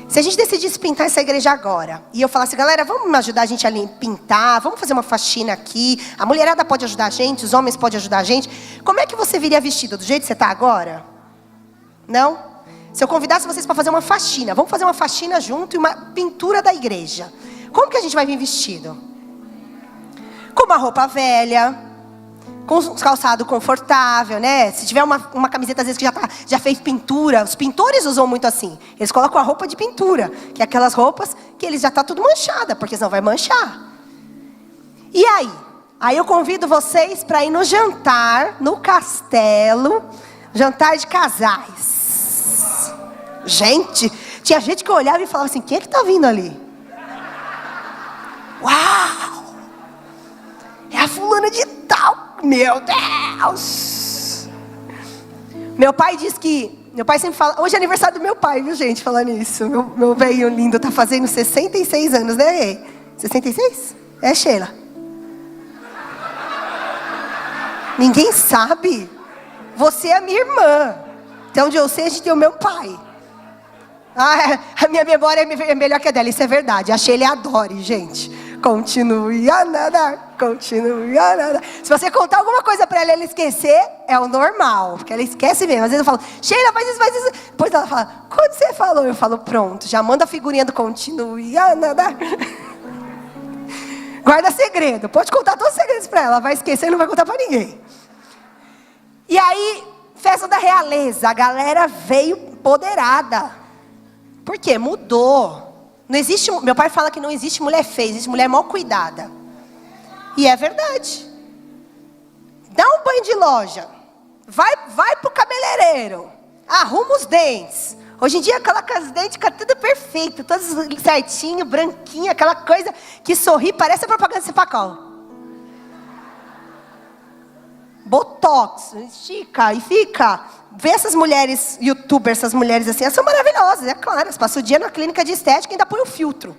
Se a gente decidisse pintar essa igreja agora, e eu falasse, galera, vamos ajudar a gente a pintar, vamos fazer uma faxina aqui, a mulherada pode ajudar a gente, os homens podem ajudar a gente, como é que você viria vestido? Do jeito que você está agora? Não? Se eu convidasse vocês para fazer uma faxina, vamos fazer uma faxina junto e uma pintura da igreja. Como que a gente vai vir vestido? Com uma roupa velha, com um calçado confortável, né? Se tiver uma camiseta às vezes que já fez pintura, os pintores usam muito assim. Eles colocam a roupa de pintura, que é aquelas roupas que eles já tá tudo manchada, porque senão vai manchar. E aí? Aí eu convido vocês para ir no jantar, no castelo, jantar de casais. Gente, tinha gente que olhava e falava assim, quem é que tá vindo ali? Uau! É a fulana de tal. Meu Deus! Meu pai diz que... Meu pai sempre fala... Hoje é aniversário do meu pai, viu, gente? Falando isso. Meu velho lindo tá fazendo 66 anos, né? 66? É, Sheila? Ninguém sabe? Você é minha irmã. Então, onde eu sei, a gente tem o meu pai. A minha memória é melhor que a dela. Isso é verdade. A Sheila adore, gente. Continue a nadar, continue a nadar. Se você contar alguma coisa para ela esquecer, é o normal, porque ela esquece mesmo. Às vezes eu falo, Sheila, faz isso. Depois ela fala, quando você falou? Eu falo, pronto, já manda a figurinha do continue a nadar. Guarda segredo, pode contar todos os segredos para ela, vai esquecer e não vai contar para ninguém. E aí, festa da realeza, a galera veio empoderada. Por quê? Mudou. Não existe, meu pai fala que não existe mulher feia, existe mulher mal cuidada. E é verdade. Dá um banho de loja. Vai pro cabeleireiro. Arruma os dentes. Hoje em dia coloca os dentes, fica tudo perfeito, todos certinho, branquinho, aquela coisa que sorri, parece a propaganda de Cepacol. Botox, estica e fica. Vê essas mulheres, youtubers, essas mulheres assim, elas são maravilhosas, é claro. Elas passam o dia na clínica de estética e ainda põe o filtro.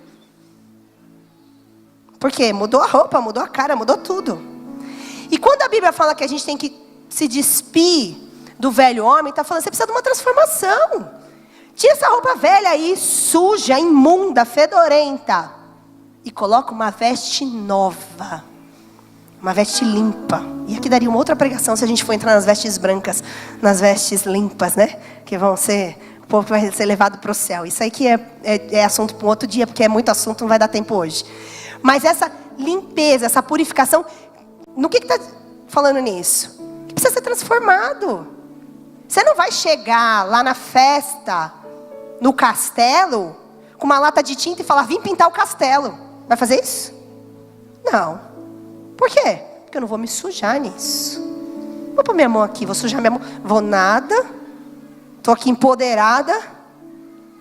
Por quê? Mudou a roupa, mudou a cara, mudou tudo. E quando a Bíblia fala que a gente tem que se despir do velho homem, está falando, você precisa de uma transformação. Tira essa roupa velha aí, suja, imunda, fedorenta. E coloca uma veste nova. Uma veste limpa. E aqui daria uma outra pregação se a gente for entrar nas vestes brancas, nas vestes limpas, né? Que vão ser, o povo vai ser levado para o céu. Isso aí que é assunto para um outro dia, porque é muito assunto, não vai dar tempo hoje. Mas essa limpeza, essa purificação, no que está falando nisso? Que precisa ser transformado. Você não vai chegar lá na festa, no castelo, com uma lata de tinta e falar, vim pintar o castelo. Vai fazer isso? Não. Por quê? Porque eu não vou me sujar nisso. Vou pôr minha mão aqui, vou sujar minha mão. Vou nada. Estou aqui empoderada.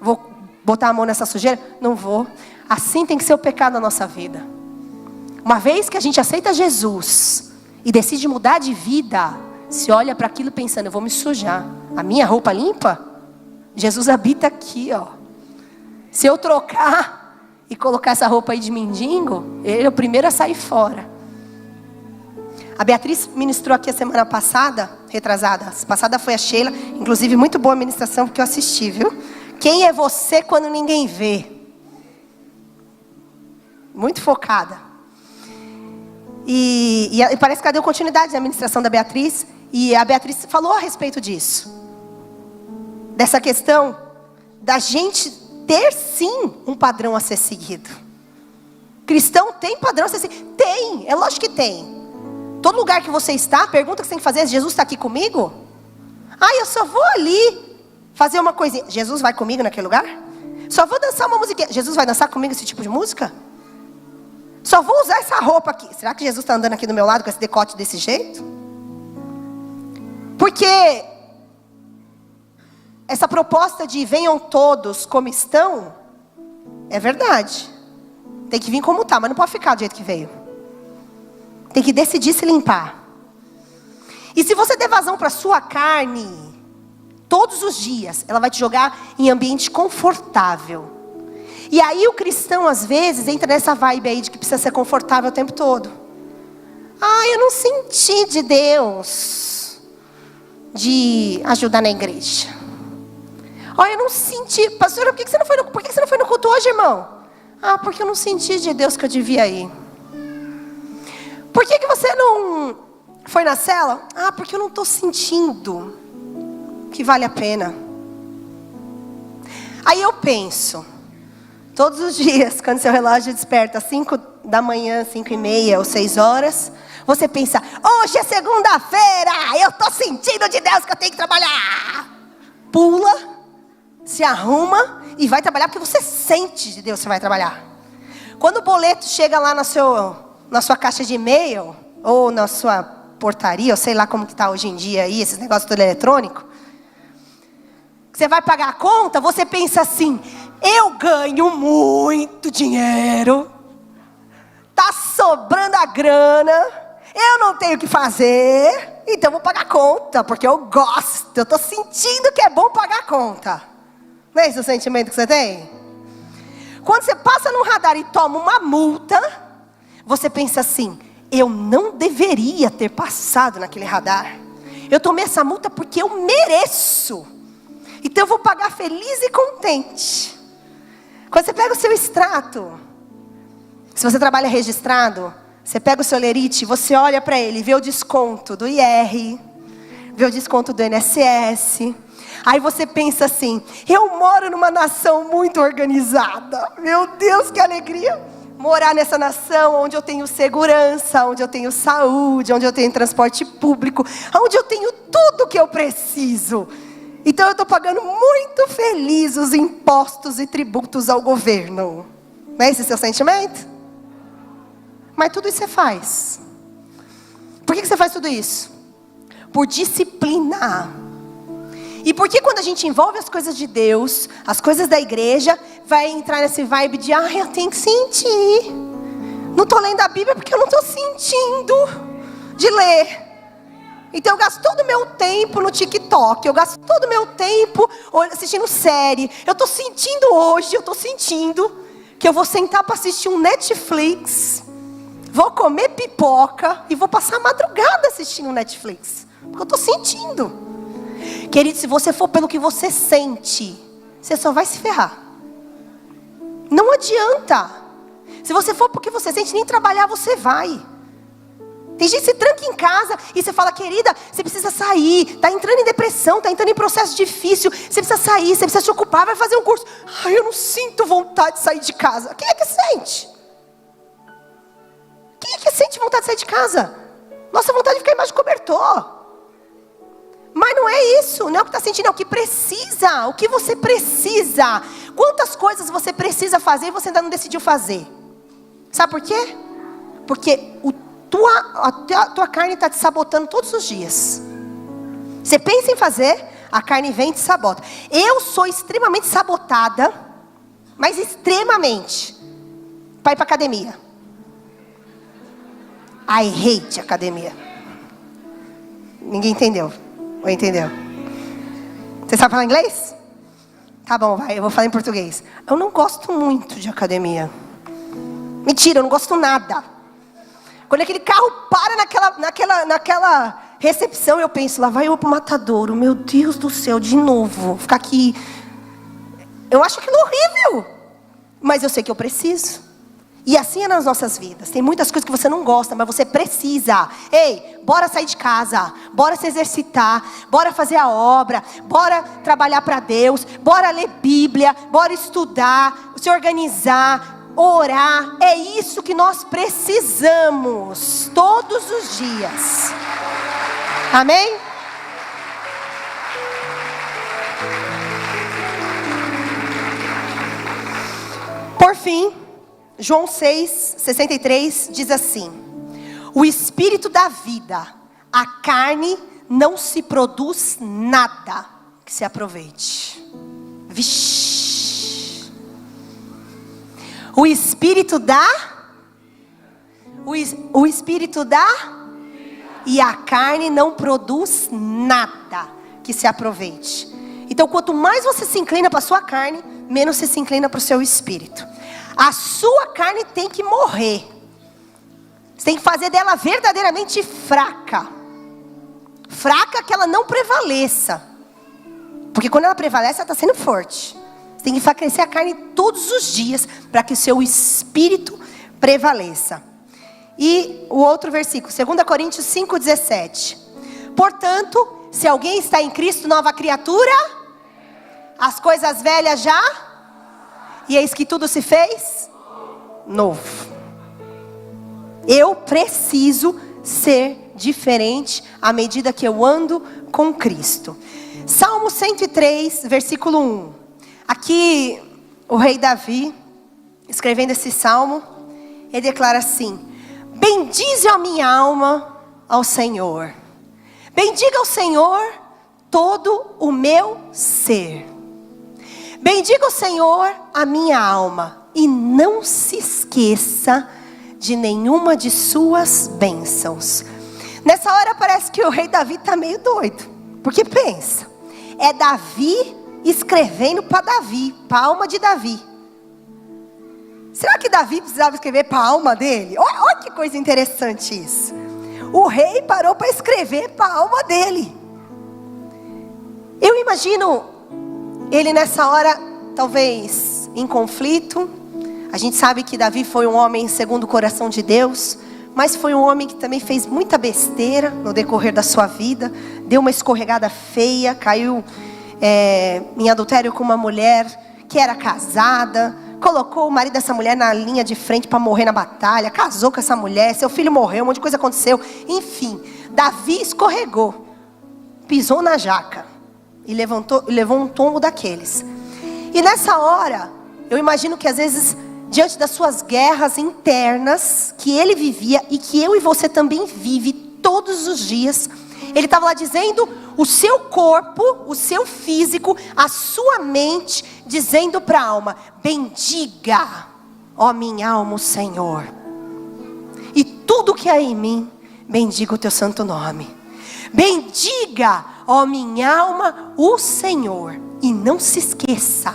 Vou botar a mão nessa sujeira? Não vou. Assim tem que ser o pecado na nossa vida. Uma vez que a gente aceita Jesus e decide mudar de vida, se olha para aquilo pensando, eu vou me sujar. A minha roupa limpa? Jesus habita aqui, ó. Se eu trocar e colocar essa roupa aí de mendigo, ele é o primeiro a sair fora. A Beatriz ministrou aqui a semana passada, retrasada. A passada foi a Sheila, inclusive muito boa a ministração porque eu assisti, viu? Quem é você quando ninguém vê? Muito focada. E parece que ela deu continuidade na ministração da Beatriz. E a Beatriz falou a respeito disso. Dessa questão da gente ter sim um padrão a ser seguido. Cristão tem padrão a ser seguido? Tem, é lógico que tem. Todo lugar que você está, a pergunta que você tem que fazer é, Jesus está aqui comigo? Ah, eu só vou ali fazer uma coisinha. Jesus vai comigo naquele lugar? Só vou dançar uma musiquinha. Jesus vai dançar comigo esse tipo de música? Só vou usar essa roupa aqui. Será que Jesus está andando aqui do meu lado com esse decote desse jeito? Porque essa proposta de venham todos como estão, é verdade. Tem que vir como está, mas não pode ficar do jeito que veio. Tem que decidir se limpar. E se você der vazão para a sua carne, todos os dias, ela vai te jogar em ambiente confortável. E aí o cristão, às vezes, entra nessa vibe aí de que precisa ser confortável o tempo todo. Ah, eu não senti de Deus de ajudar na igreja. Olha, eu não senti. Pastora, por que você não foi no culto hoje, irmão? Ah, porque eu não senti de Deus que eu devia ir. Por que você não foi na cela? Ah, porque eu não estou sentindo que vale a pena. Aí eu penso, todos os dias, quando seu relógio desperta às 5 da manhã, 5:30 ou 6 horas, você pensa, hoje é segunda-feira, eu estou sentindo de Deus que eu tenho que trabalhar. Pula, se arruma e vai trabalhar, porque você sente de Deus que você vai trabalhar. Quando o boleto chega lá na sua caixa de e-mail, ou na sua portaria, ou sei lá como que está hoje em dia aí, esses negócios tudo eletrônico, você vai pagar a conta, você pensa assim, eu ganho muito dinheiro, tá sobrando a grana, eu não tenho o que fazer, então eu vou pagar a conta, porque eu gosto, eu estou sentindo que é bom pagar a conta. Não é esse o sentimento que você tem? Quando você passa no radar e toma uma multa, você pensa assim, eu não deveria ter passado naquele radar. Eu tomei essa multa porque eu mereço. Então eu vou pagar feliz e contente. Quando você pega o seu extrato, se você trabalha registrado, você pega o seu lerite, você olha para ele, vê o desconto do IR, vê o desconto do INSS. Aí você pensa assim, eu moro numa nação muito organizada. Meu Deus, que alegria. Morar nessa nação onde eu tenho segurança, onde eu tenho saúde, onde eu tenho transporte público, onde eu tenho tudo que eu preciso. Então eu estou pagando muito feliz os impostos e tributos ao governo. Não é esse seu sentimento? Mas tudo isso você faz. Por que você faz tudo isso? por disciplina. E por que quando a gente envolve as coisas de Deus, as coisas da igreja, vai entrar nesse vibe de, eu tenho que sentir. Não estou lendo a Bíblia porque eu não estou sentindo de ler. Então eu gasto todo o meu tempo no TikTok, eu gasto todo o meu tempo assistindo série. Eu estou sentindo hoje, que eu vou sentar para assistir um Netflix, vou comer pipoca e vou passar a madrugada assistindo um Netflix. Porque eu estou sentindo. Querido, se você for pelo que você sente, você só vai se ferrar. Não adianta. Se você for porque você sente, nem trabalhar você vai. Tem gente que se tranca em casa e você fala, querida, você precisa sair. Está entrando em depressão, está entrando em processo difícil. Você precisa sair, você precisa se ocupar, vai fazer um curso. Eu não sinto vontade de sair de casa. Quem é que sente? Quem é que sente vontade de sair de casa? Nossa vontade de ficar embaixo do cobertor. Mas não é isso, não é o que está sentindo, é o que precisa. O que você precisa. Quantas coisas você precisa fazer e você ainda não decidiu fazer? Sabe por quê? Porque a tua carne está te sabotando todos os dias. Você pensa em fazer, a carne vem e te sabota. Eu sou extremamente sabotada, mas extremamente, para ir para academia. I hate academia. Ninguém entendeu? Ou entendeu? Você sabe falar inglês? Tá bom, vai, eu vou falar em português. Eu não gosto muito de academia. Mentira, eu não gosto nada. Quando aquele carro para naquela recepção, eu penso, lá vai eu pro matadouro. Meu Deus do céu, de novo. Ficar aqui. Eu acho aquilo horrível. Mas eu sei que eu preciso. E assim é nas nossas vidas. Tem muitas coisas que você não gosta, mas você precisa. Ei, bora sair de casa. Bora se exercitar. Bora fazer a obra. Bora trabalhar para Deus. Bora ler Bíblia. Bora estudar. Se organizar. Orar. É isso que nós precisamos. Todos os dias. Amém? Por fim, João 6:63 diz assim: o Espírito da vida, a carne não se produz nada que se aproveite. Vixe. O Espírito e a carne não produz nada que se aproveite. Então, quanto mais você se inclina para a sua carne, menos você se inclina para o seu espírito. A sua carne tem que morrer. Você tem que fazer dela verdadeiramente fraca. Fraca que ela não prevaleça. Porque quando ela prevalece, ela está sendo forte. Você tem que enfraquecer a carne todos os dias para que o seu espírito prevaleça. E o outro versículo, 2 Coríntios 5:17. Portanto, se alguém está em Cristo, nova criatura, as coisas velhas já... E eis que tudo se fez novo. Eu preciso ser diferente à medida que eu ando com Cristo. Salmo 103, versículo 1. Aqui o rei Davi, escrevendo esse salmo, ele declara assim: bendize a minha alma ao Senhor. Bendiga ao Senhor todo o meu ser. Bendiga o Senhor a minha alma e não se esqueça de nenhuma de suas bênçãos. Nessa hora parece que o rei Davi está meio doido. Porque pensa, é Davi escrevendo para Davi, para a alma de Davi. Será que Davi precisava escrever para a alma dele? Olha que coisa interessante isso. O rei parou para escrever para a alma dele. Eu imagino ele nessa hora, talvez em conflito. A gente sabe que Davi foi um homem segundo o coração de Deus, mas foi um homem que também fez muita besteira no decorrer da sua vida. Deu uma escorregada feia, caiu em adultério com uma mulher que era casada. Colocou o marido dessa mulher na linha de frente para morrer na batalha. Casou com essa mulher, seu filho morreu, um monte de coisa aconteceu. Enfim, Davi escorregou, pisou na jaca e levou um tombo daqueles. E nessa hora, eu imagino que às vezes, diante das suas guerras internas, que ele vivia e que eu e você também vive todos os dias, Ele estava lá dizendo o seu corpo, o seu físico, a sua mente, dizendo para a alma: bendiga, ó minha alma, o Senhor. E tudo que há em mim, bendiga o teu santo nome. Bendiga, ó minha alma, o Senhor. E não se esqueça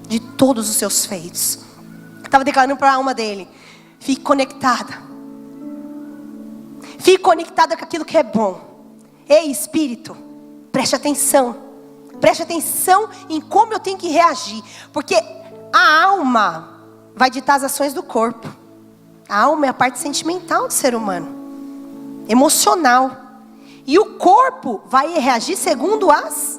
de todos os seus feitos. Estava declarando para a alma dele: fique conectada. Fique conectada com aquilo que é bom. Ei, espírito, preste atenção. Preste atenção em como eu tenho que reagir. Porque a alma vai ditar as ações do corpo. A alma é a parte sentimental do ser humano, emocional. E o corpo vai reagir segundo as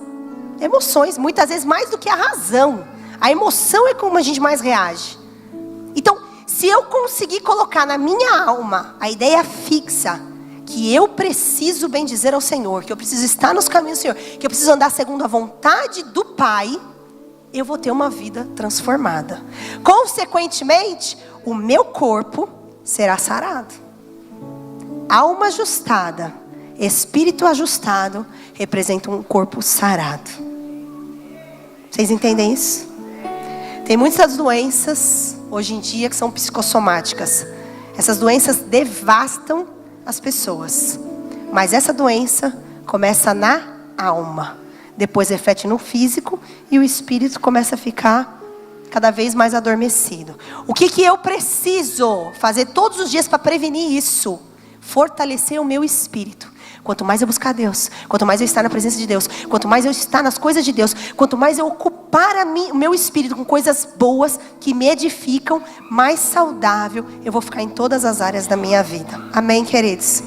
emoções. Muitas vezes mais do que a razão. A emoção é como a gente mais reage. Então, se eu conseguir colocar na minha alma a ideia fixa que eu preciso bendizer ao Senhor, que eu preciso estar nos caminhos do Senhor, que eu preciso andar segundo a vontade do Pai, eu vou ter uma vida transformada. Consequentemente, o meu corpo será sarado. Alma ajustada, espírito ajustado, representa um corpo sarado. Vocês entendem isso? Tem muitas doenças hoje em dia que são psicossomáticas. Essas doenças devastam as pessoas. Mas essa doença começa na alma. Depois reflete no físico e o espírito começa a ficar cada vez mais adormecido. O que eu preciso fazer todos os dias para prevenir isso? Fortalecer o meu espírito. Quanto mais eu buscar Deus, quanto mais eu estar na presença de Deus, quanto mais eu estar nas coisas de Deus, quanto mais eu ocupar o meu espírito com coisas boas que me edificam, mais saudável eu vou ficar em todas as áreas da minha vida. Amém, queridos?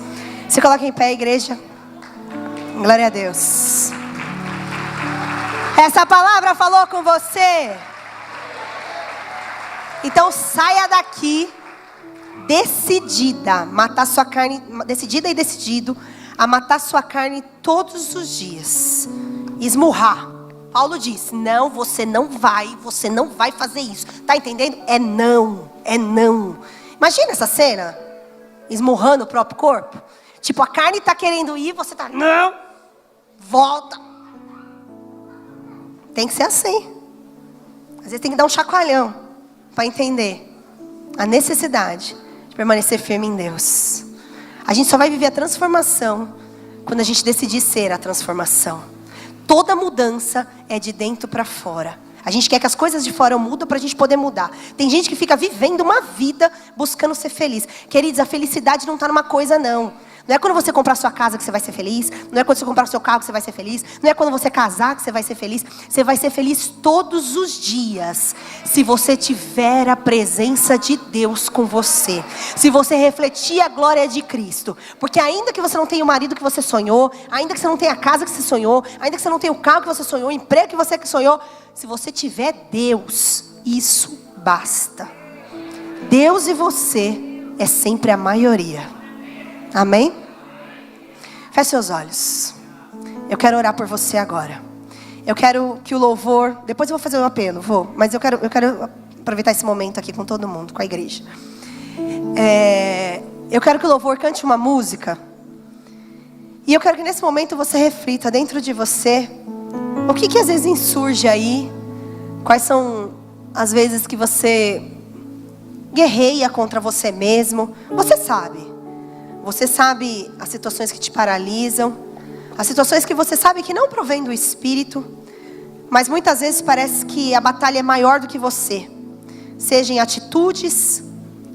Se coloca em pé, igreja. Glória a Deus. Essa palavra falou com você? Então saia daqui decidida, matar sua carne, decidida e decidido a matar sua carne todos os dias. Esmurrar. Paulo diz: não, você não vai fazer isso. Tá entendendo? É não. Imagina essa cena. Esmurrando o próprio corpo. Tipo, a carne tá querendo ir, você tá: não, volta. Tem que ser assim. Às vezes tem que dar um chacoalhão para entender a necessidade de permanecer firme em Deus. A gente só vai viver a transformação quando a gente decidir ser a transformação. Toda mudança é de dentro para fora. A gente quer que as coisas de fora mudem para a gente poder mudar. Tem gente que fica vivendo uma vida buscando ser feliz. Queridos, a felicidade não está numa coisa, não. Não é quando você comprar sua casa que você vai ser feliz. Não é quando você comprar seu carro que você vai ser feliz. Não é quando você casar que você vai ser feliz. Você vai ser feliz todos os dias, se você tiver a presença de Deus com você. Se você refletir a glória de Cristo. Porque ainda que você não tenha o marido que você sonhou, ainda que você não tenha a casa que você sonhou, ainda que você não tenha o carro que você sonhou, o emprego que você sonhou, se você tiver Deus, isso basta. Deus e você é sempre a maioria. Amém? Feche seus olhos. Eu quero orar por você agora. Eu quero que o louvor... Depois eu vou fazer um apelo, mas eu quero aproveitar esse momento aqui com todo mundo, com a igreja. Eu quero que o louvor cante uma música. E eu quero que nesse momento você reflita dentro de você. O que às vezes insurge aí? Quais são as vezes que você guerreia contra você mesmo? Você sabe. Você sabe as situações que te paralisam, as situações que você sabe que não provém do Espírito, mas muitas vezes parece que a batalha é maior do que você. Seja em atitudes,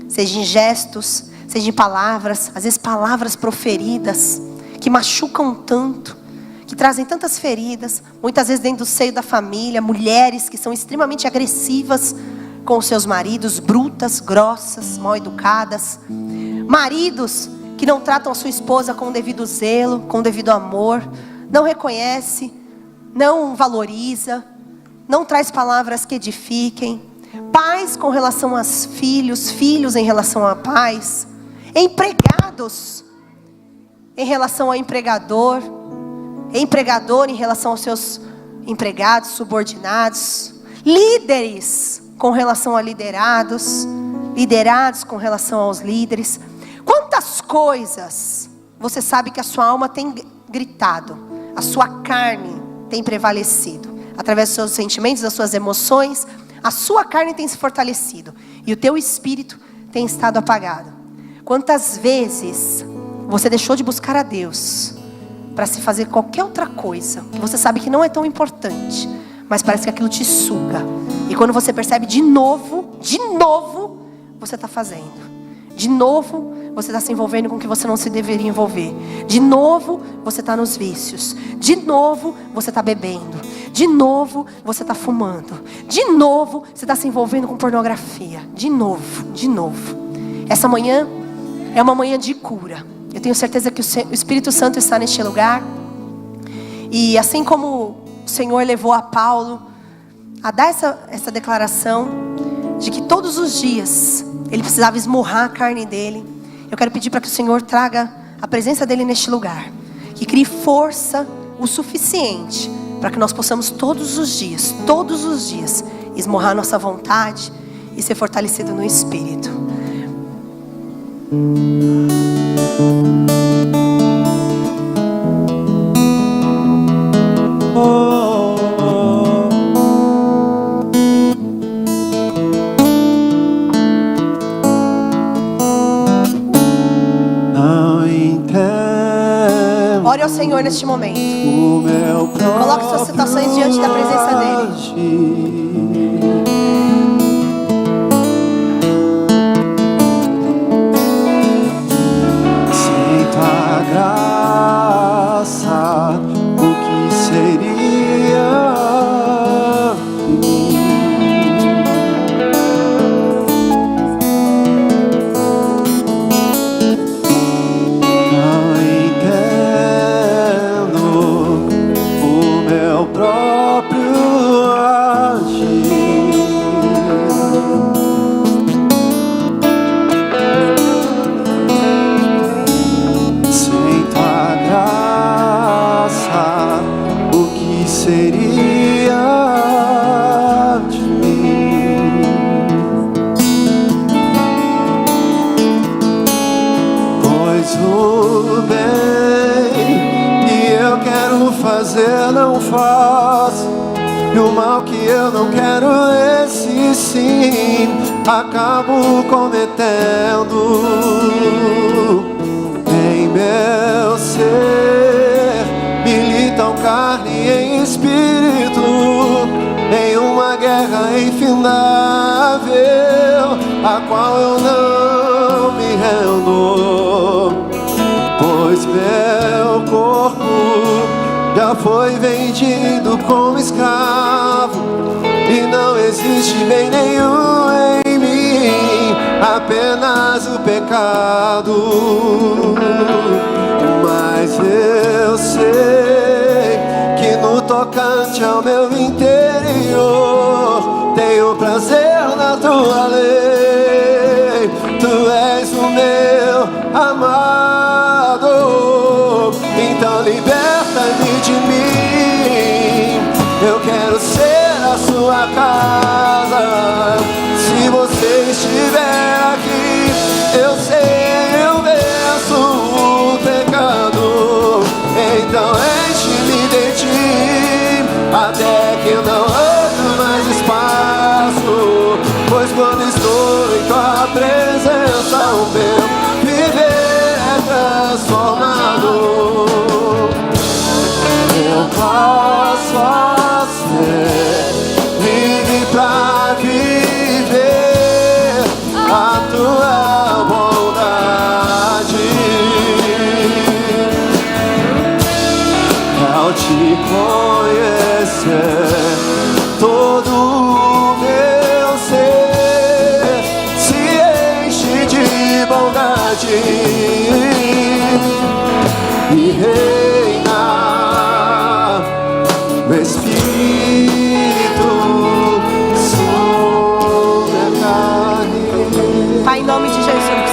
seja em gestos, seja em palavras, às vezes palavras proferidas, que machucam tanto, que trazem tantas feridas, muitas vezes dentro do seio da família, mulheres que são extremamente agressivas com os seus maridos, brutas, grossas, mal educadas, maridos que não tratam a sua esposa com o devido zelo, com o devido amor, não reconhece, não valoriza, não traz palavras que edifiquem, pais com relação aos filhos, filhos em relação a pais, empregados em relação ao empregador, empregador em relação aos seus empregados, subordinados, líderes com relação a liderados, liderados com relação aos líderes. Quantas coisas você sabe que a sua alma tem gritado, a sua carne tem prevalecido. Através dos seus sentimentos, das suas emoções, a sua carne tem se fortalecido. E o teu espírito tem estado apagado. Quantas vezes você deixou de buscar a Deus para se fazer qualquer outra coisa que você sabe que não é tão importante, mas parece que aquilo te suga. E quando você percebe de novo, você está fazendo. De novo, você está se envolvendo com o que você não se deveria envolver. De novo, você está nos vícios. De novo, você está bebendo. De novo, você está fumando. De novo, você está se envolvendo com pornografia. De novo. Essa manhã é uma manhã de cura. Eu tenho certeza que o Espírito Santo está neste lugar. E assim como o Senhor levou a Paulo a dar essa declaração de que todos os dias ele precisava esmurrar a carne dele, eu quero pedir para que o Senhor traga a presença dele neste lugar, que crie força o suficiente para que nós possamos todos os dias esmurrar nossa vontade e ser fortalecido no Espírito. Ore ao Senhor neste momento. Coloque suas situações diante da presença dele. Sinto a graça, o que seria de mim? Não entendo o meu próprio agir. Sinto a graça, o que seria de mim? Pois o bem que eu quero fazer não faço, e o mal que eu não quero, esse sim acabo cometendo. Em meu ser militam carne e espírito, em uma guerra infindável, a qual eu não me rendo. Pois meu corpo já foi vendido como escravo, e não existe bem nenhum em mim, apenas o pecado. Mas eu sei que no tocante ao meu interior tenho prazer na tua lei. Tu és o meu amado, então liberta-me de mim. Eu quero ser a sua casa. Se você estiver aqui, eu sei, eu venço o pecado. Então enche-me de ti, até que eu não ando mais espaço. Pois quando estou em tua presença, o meu viver é transformado. Eu passo a ser livre pra viver a tua bondade. Ao te conhecer, todo o meu ser se enche de bondade e reina o Espírito sobre a carne. Pai, em nome de Jesus,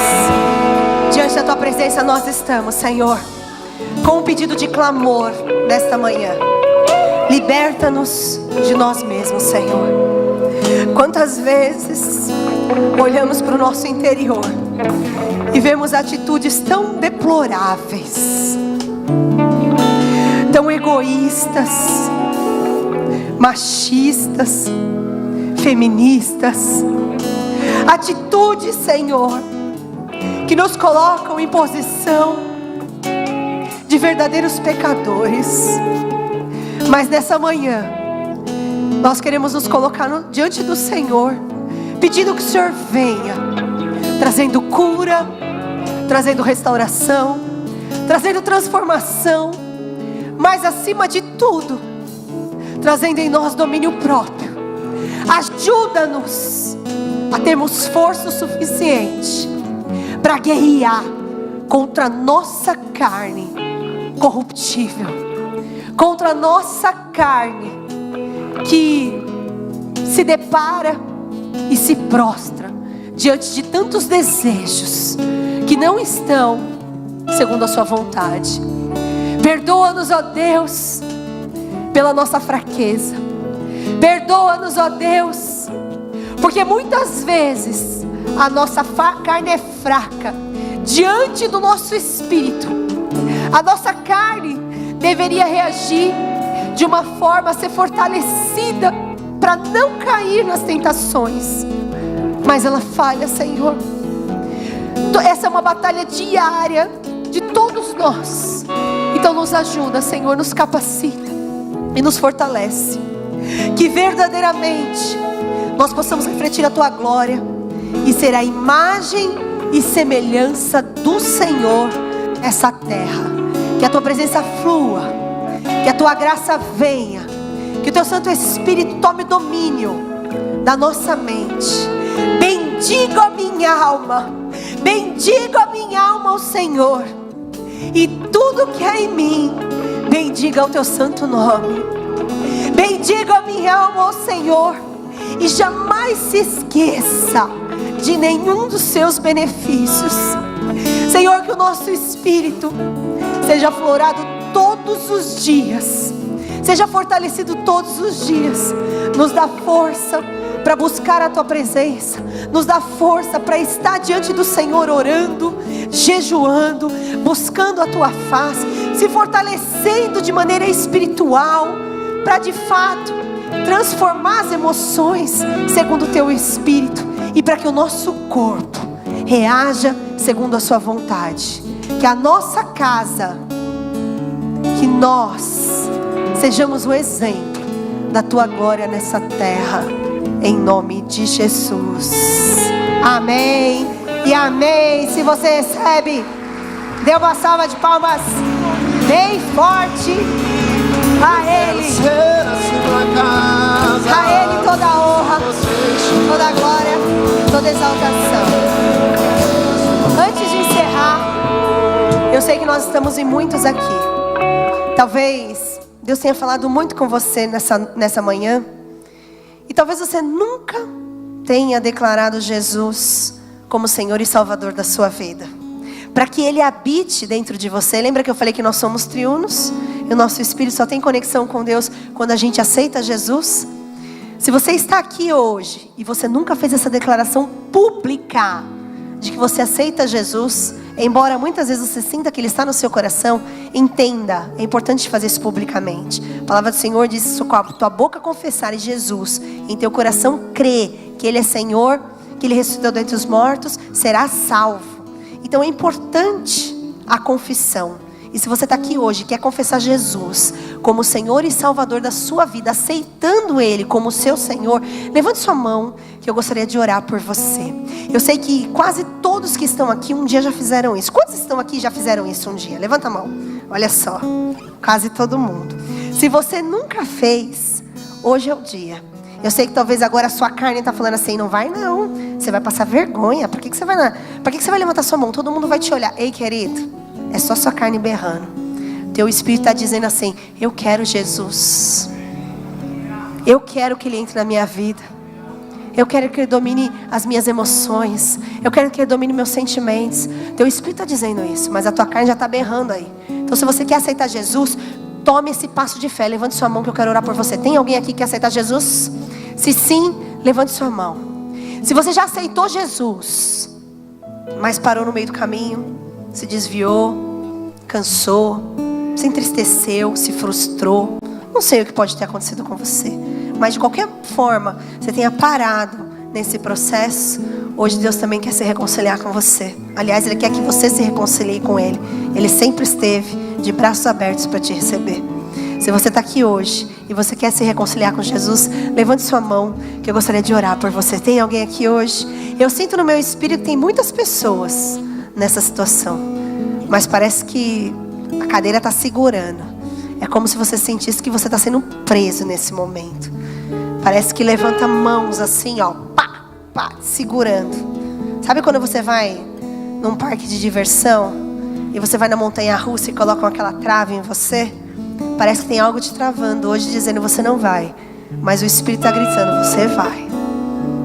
diante da tua presença nós estamos, Senhor, com um pedido de clamor nesta manhã. Liberta-nos de nós mesmos, Senhor. Quantas vezes olhamos para o nosso interior e vemos atitudes tão deploráveis, egoístas, machistas, feministas. Atitudes, Senhor, que nos colocam em posição de verdadeiros pecadores. Mas nessa manhã, nós queremos nos colocar diante do Senhor, pedindo que o Senhor venha, trazendo cura, trazendo restauração, trazendo transformação, mas acima de tudo, trazendo em nós domínio próprio. Ajuda-nos a termos força o suficiente para guerrear contra a nossa carne corruptível, contra a nossa carne que se depara e se prostra diante de tantos desejos que não estão segundo a sua vontade. Perdoa-nos, ó Deus, pela nossa fraqueza. Perdoa-nos, ó Deus, porque muitas vezes a nossa carne é fraca diante do nosso espírito. A nossa carne deveria reagir de uma forma a ser fortalecida para não cair nas tentações, mas ela falha, Senhor. Essa é uma batalha diária de todos nós. Então nos ajuda, Senhor, nos capacita e nos fortalece, que verdadeiramente nós possamos refletir a Tua glória e ser a imagem e semelhança do Senhor nessa terra. Que a Tua presença flua, que a Tua graça venha, que o Teu Santo Espírito tome domínio da nossa mente. Bendigo a minha alma, bendigo a minha alma ao Senhor, e tudo que há em mim, bendiga o Teu santo nome. Bendiga a minha alma ao Senhor, e jamais se esqueça de nenhum dos seus benefícios. Senhor, que o nosso espírito seja aflorado todos os dias, seja fortalecido todos os dias. Nos dá força para buscar a Tua presença, nos dá força para estar diante do Senhor orando, jejuando, buscando a Tua face, se fortalecendo de maneira espiritual, para de fato transformar as emoções segundo o Teu Espírito, e para que o nosso corpo reaja segundo a Sua vontade. Que a nossa casa, que nós sejamos o exemplo da Tua glória nessa terra, em nome de Jesus. Amém e amém. Se você recebe, dê uma salva de palmas bem forte a Ele. A Ele toda a honra, toda a glória, toda a exaltação. Antes de encerrar, eu sei que nós estamos em muitos aqui. Talvez Deus tenha falado muito com você nessa manhã, e talvez você nunca tenha declarado Jesus como Senhor e Salvador da sua vida, para que Ele habite dentro de você. Lembra que eu falei que nós somos triunos? E o nosso espírito só tem conexão com Deus quando a gente aceita Jesus? Se você está aqui hoje e você nunca fez essa declaração pública de que você aceita Jesus, embora muitas vezes você sinta que Ele está no seu coração, entenda, é importante fazer isso publicamente. A palavra do Senhor diz: se com a tua boca confessares Jesus, em teu coração crê que Ele é Senhor, que Ele ressuscitou dentre os mortos, será salvo. Então é importante a confissão. E se você está aqui hoje e quer confessar Jesus como Senhor e Salvador da sua vida, aceitando Ele como seu Senhor, levante sua mão, que eu gostaria de orar por você. Eu sei que quase todos que estão aqui um dia já fizeram isso. Quantos estão aqui e já fizeram isso um dia? Levanta a mão. Olha só, quase todo mundo. Se você nunca fez, hoje é o dia. Eu sei que talvez agora a sua carne está falando assim: não vai não, você vai passar vergonha. Por que você vai levantar sua mão? Todo mundo vai te olhar. Ei, querido, é só sua carne berrando. Teu espírito está dizendo assim: eu quero Jesus, eu quero que Ele entre na minha vida, eu quero que Ele domine as minhas emoções, eu quero que Ele domine meus sentimentos. Teu espírito está dizendo isso, mas a tua carne já está berrando aí. Então se você quer aceitar Jesus, tome esse passo de fé. Levante sua mão que eu quero orar por você. Tem alguém aqui que quer aceitar Jesus? Se sim, levante sua mão. Se você já aceitou Jesus, mas parou no meio do caminho, se desviou, cansou, se entristeceu, se frustrou. Não sei o que pode ter acontecido com você, mas de qualquer forma, você tenha parado nesse processo. Hoje Deus também quer se reconciliar com você. Aliás, Ele quer que você se reconcilie com Ele. Ele sempre esteve de braços abertos para te receber. Se você está aqui hoje e você quer se reconciliar com Jesus, levante sua mão, que eu gostaria de orar por você. Tem alguém aqui hoje? Eu sinto no meu espírito que tem muitas pessoas nessa situação, mas parece que a cadeira está segurando. É como se você sentisse que você está sendo preso nesse momento. Parece que levanta mãos assim, ó, pá, pá, segurando. Sabe quando você vai num parque de diversão e você vai na montanha-russa e colocam aquela trava em você? Parece que tem algo te travando hoje, dizendo você não vai. Mas o Espírito está gritando, você vai.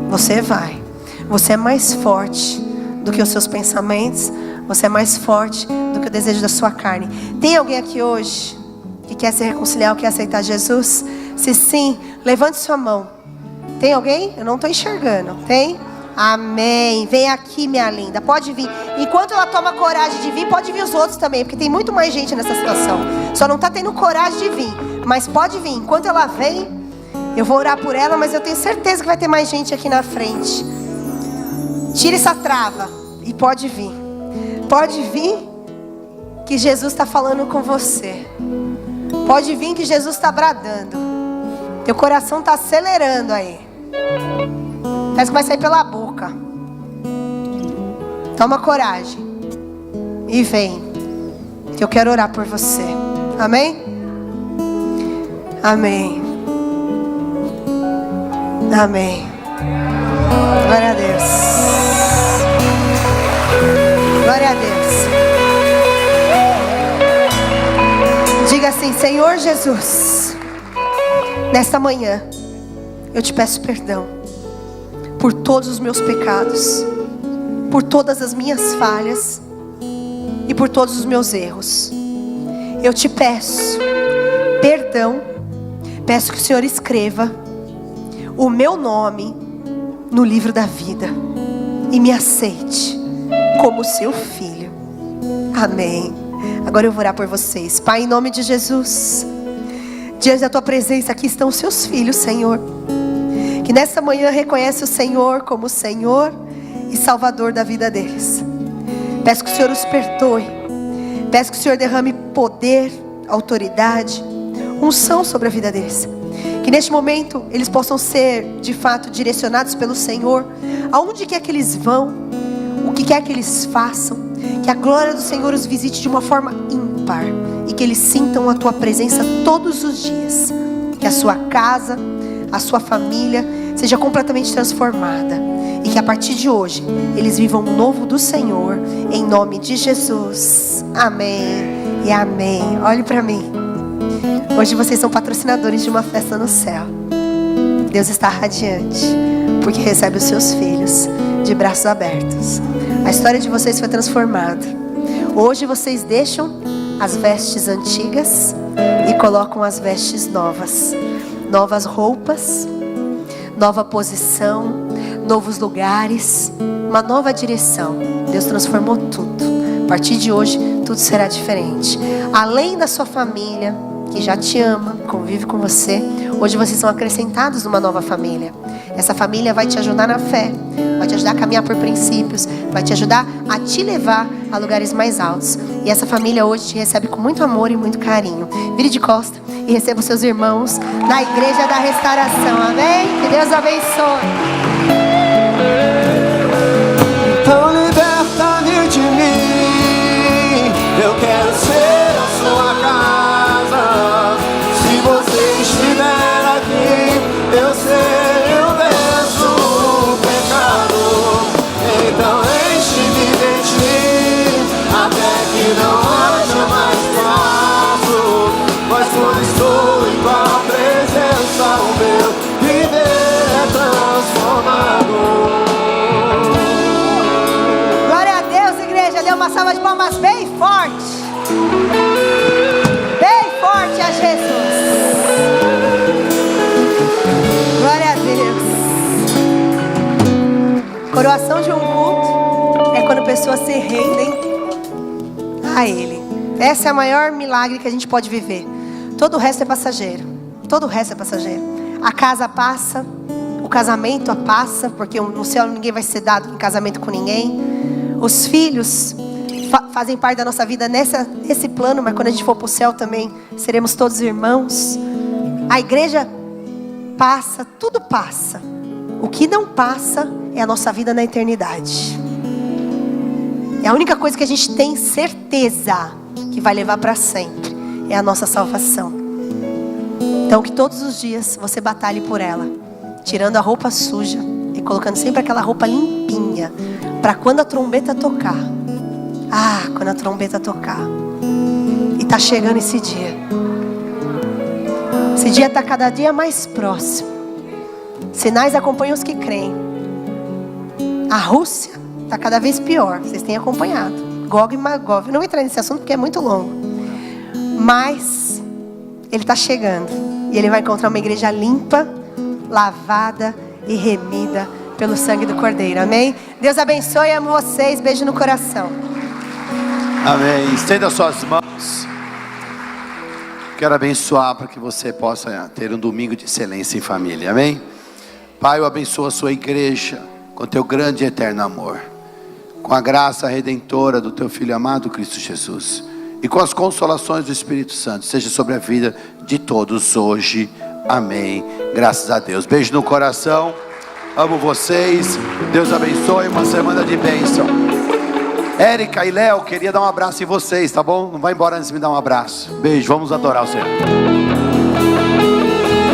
Você vai. Você é mais forte do que os seus pensamentos. Você é mais forte do que o desejo da sua carne. Tem alguém aqui hoje que quer se reconciliar ou quer aceitar Jesus? Se sim, levante sua mão. Tem alguém? Eu não estou enxergando. Tem? Amém. Vem aqui, minha linda. Pode vir. Enquanto ela toma coragem de vir, pode vir os outros também, porque tem muito mais gente nessa situação. Só não está tendo coragem de vir, mas pode vir. Enquanto ela vem, eu vou orar por ela, mas eu tenho certeza que vai ter mais gente aqui na frente. Tire essa trava e pode vir. Pode vir, que Jesus está falando com você. Pode vir, que Jesus está bradando. Teu coração está acelerando aí. Parece que vai sair pela boca. Toma coragem e vem, que eu quero orar por você. Amém? Amém. Amém. Glória a Deus. Glória a Deus. Diga assim: Senhor Jesus, nesta manhã eu te peço perdão por todos os meus pecados, por todas as minhas falhas e por todos os meus erros. Eu te peço perdão. Peço que o Senhor escreva o meu nome no livro da vida e me aceite como seu filho. Amém. Agora eu vou orar por vocês. Pai, em nome de Jesus, diante da tua presença aqui estão os seus filhos, Senhor, que nessa manhã reconhece o Senhor como Senhor e Salvador da vida deles. Peço que o Senhor os perdoe. Peço que o Senhor derrame poder, autoridade, unção sobre a vida deles. Que neste momento eles possam ser de fato direcionados pelo Senhor, aonde quer que eles vão, o que quer que eles façam. Que a glória do Senhor os visite de uma forma ímpar e que eles sintam a tua presença todos os dias. Que a sua casa, a sua família seja completamente transformada e que a partir de hoje eles vivam o novo do Senhor, em nome de Jesus. Amém e amém. Olhe para mim. Hoje vocês são patrocinadores de uma festa no céu. Deus está radiante, porque recebe os seus filhos de braços abertos. A história de vocês foi transformada. Hoje vocês deixam as vestes antigas e colocam as vestes novas. Novas roupas, nova posição, novos lugares, uma nova direção. Deus transformou tudo. A partir de hoje, tudo será diferente. Além da sua família, que já te ama, convive com você, hoje vocês são acrescentados numa nova família. Essa família vai te ajudar na fé, vai te ajudar a caminhar por princípios, vai te ajudar a te levar a lugares mais altos. E essa família hoje te recebe com muito amor e muito carinho. Vire de costa e receba os seus irmãos na Igreja da Restauração. Amém? Que Deus abençoe. Então liberta-me de mim. Eu quero ser a sua casa. Se você estiver aqui, eu sei, eu venço o pecado. Então enche-me de ti, até que não haja mais espaço. Mas quando estou em tua presença, o meu viver é transformado. Glória a Deus, igreja. Dê uma salva de palmas bem forte. Bem forte a Jesus. Glória a Deus. Coroação de um culto é quando pessoas se rendem a Ele. Essa é a maior milagre que a gente pode viver. Todo o resto é passageiro. Todo o resto é passageiro. A casa passa, o casamento passa, porque no céu ninguém vai ser dado em casamento com ninguém. Os filhos fazem parte da nossa vida nesse plano, mas quando a gente for para o céu também seremos todos irmãos. A igreja passa, tudo passa. O que não passa é a nossa vida na eternidade. É a única coisa que a gente tem certeza que vai levar para sempre, é a nossa salvação. Então que todos os dias você batalhe por ela, tirando a roupa suja e colocando sempre aquela roupa limpinha, para quando a trombeta tocar. Quando a trombeta tocar. E tá chegando esse dia. Esse dia está cada dia mais próximo. Sinais acompanham os que creem. A Rússia está cada vez pior. Vocês têm acompanhado. Gog e Magog. Eu não vou entrar nesse assunto porque é muito longo. Mas ele está chegando. E ele vai encontrar uma igreja limpa, lavada e remida pelo sangue do Cordeiro. Amém? Deus abençoe, amo vocês. Beijo no coração. Amém. Estenda suas mãos. Quero abençoar para que você possa ter um domingo de excelência em família. Amém? Pai, eu abençoo a sua igreja com teu grande e eterno amor, com a graça redentora do teu Filho amado Cristo Jesus, e com as consolações do Espírito Santo, seja sobre a vida de todos hoje. Amém. Graças a Deus. Beijo no coração. Amo vocês. Deus abençoe. Uma semana de bênção. Érica e Léo, queria dar um abraço em vocês, tá bom? Não vai embora antes de me dar um abraço. Beijo, vamos adorar o Senhor.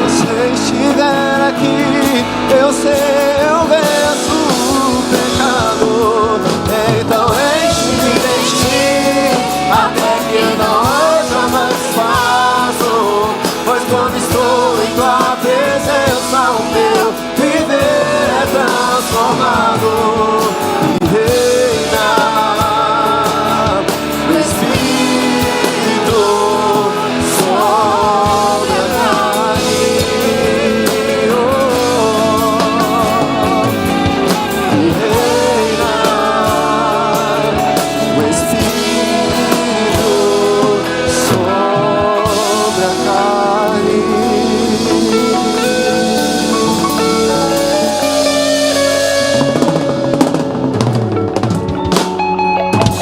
Se você estiver aqui, eu sei, eu venço o pecado.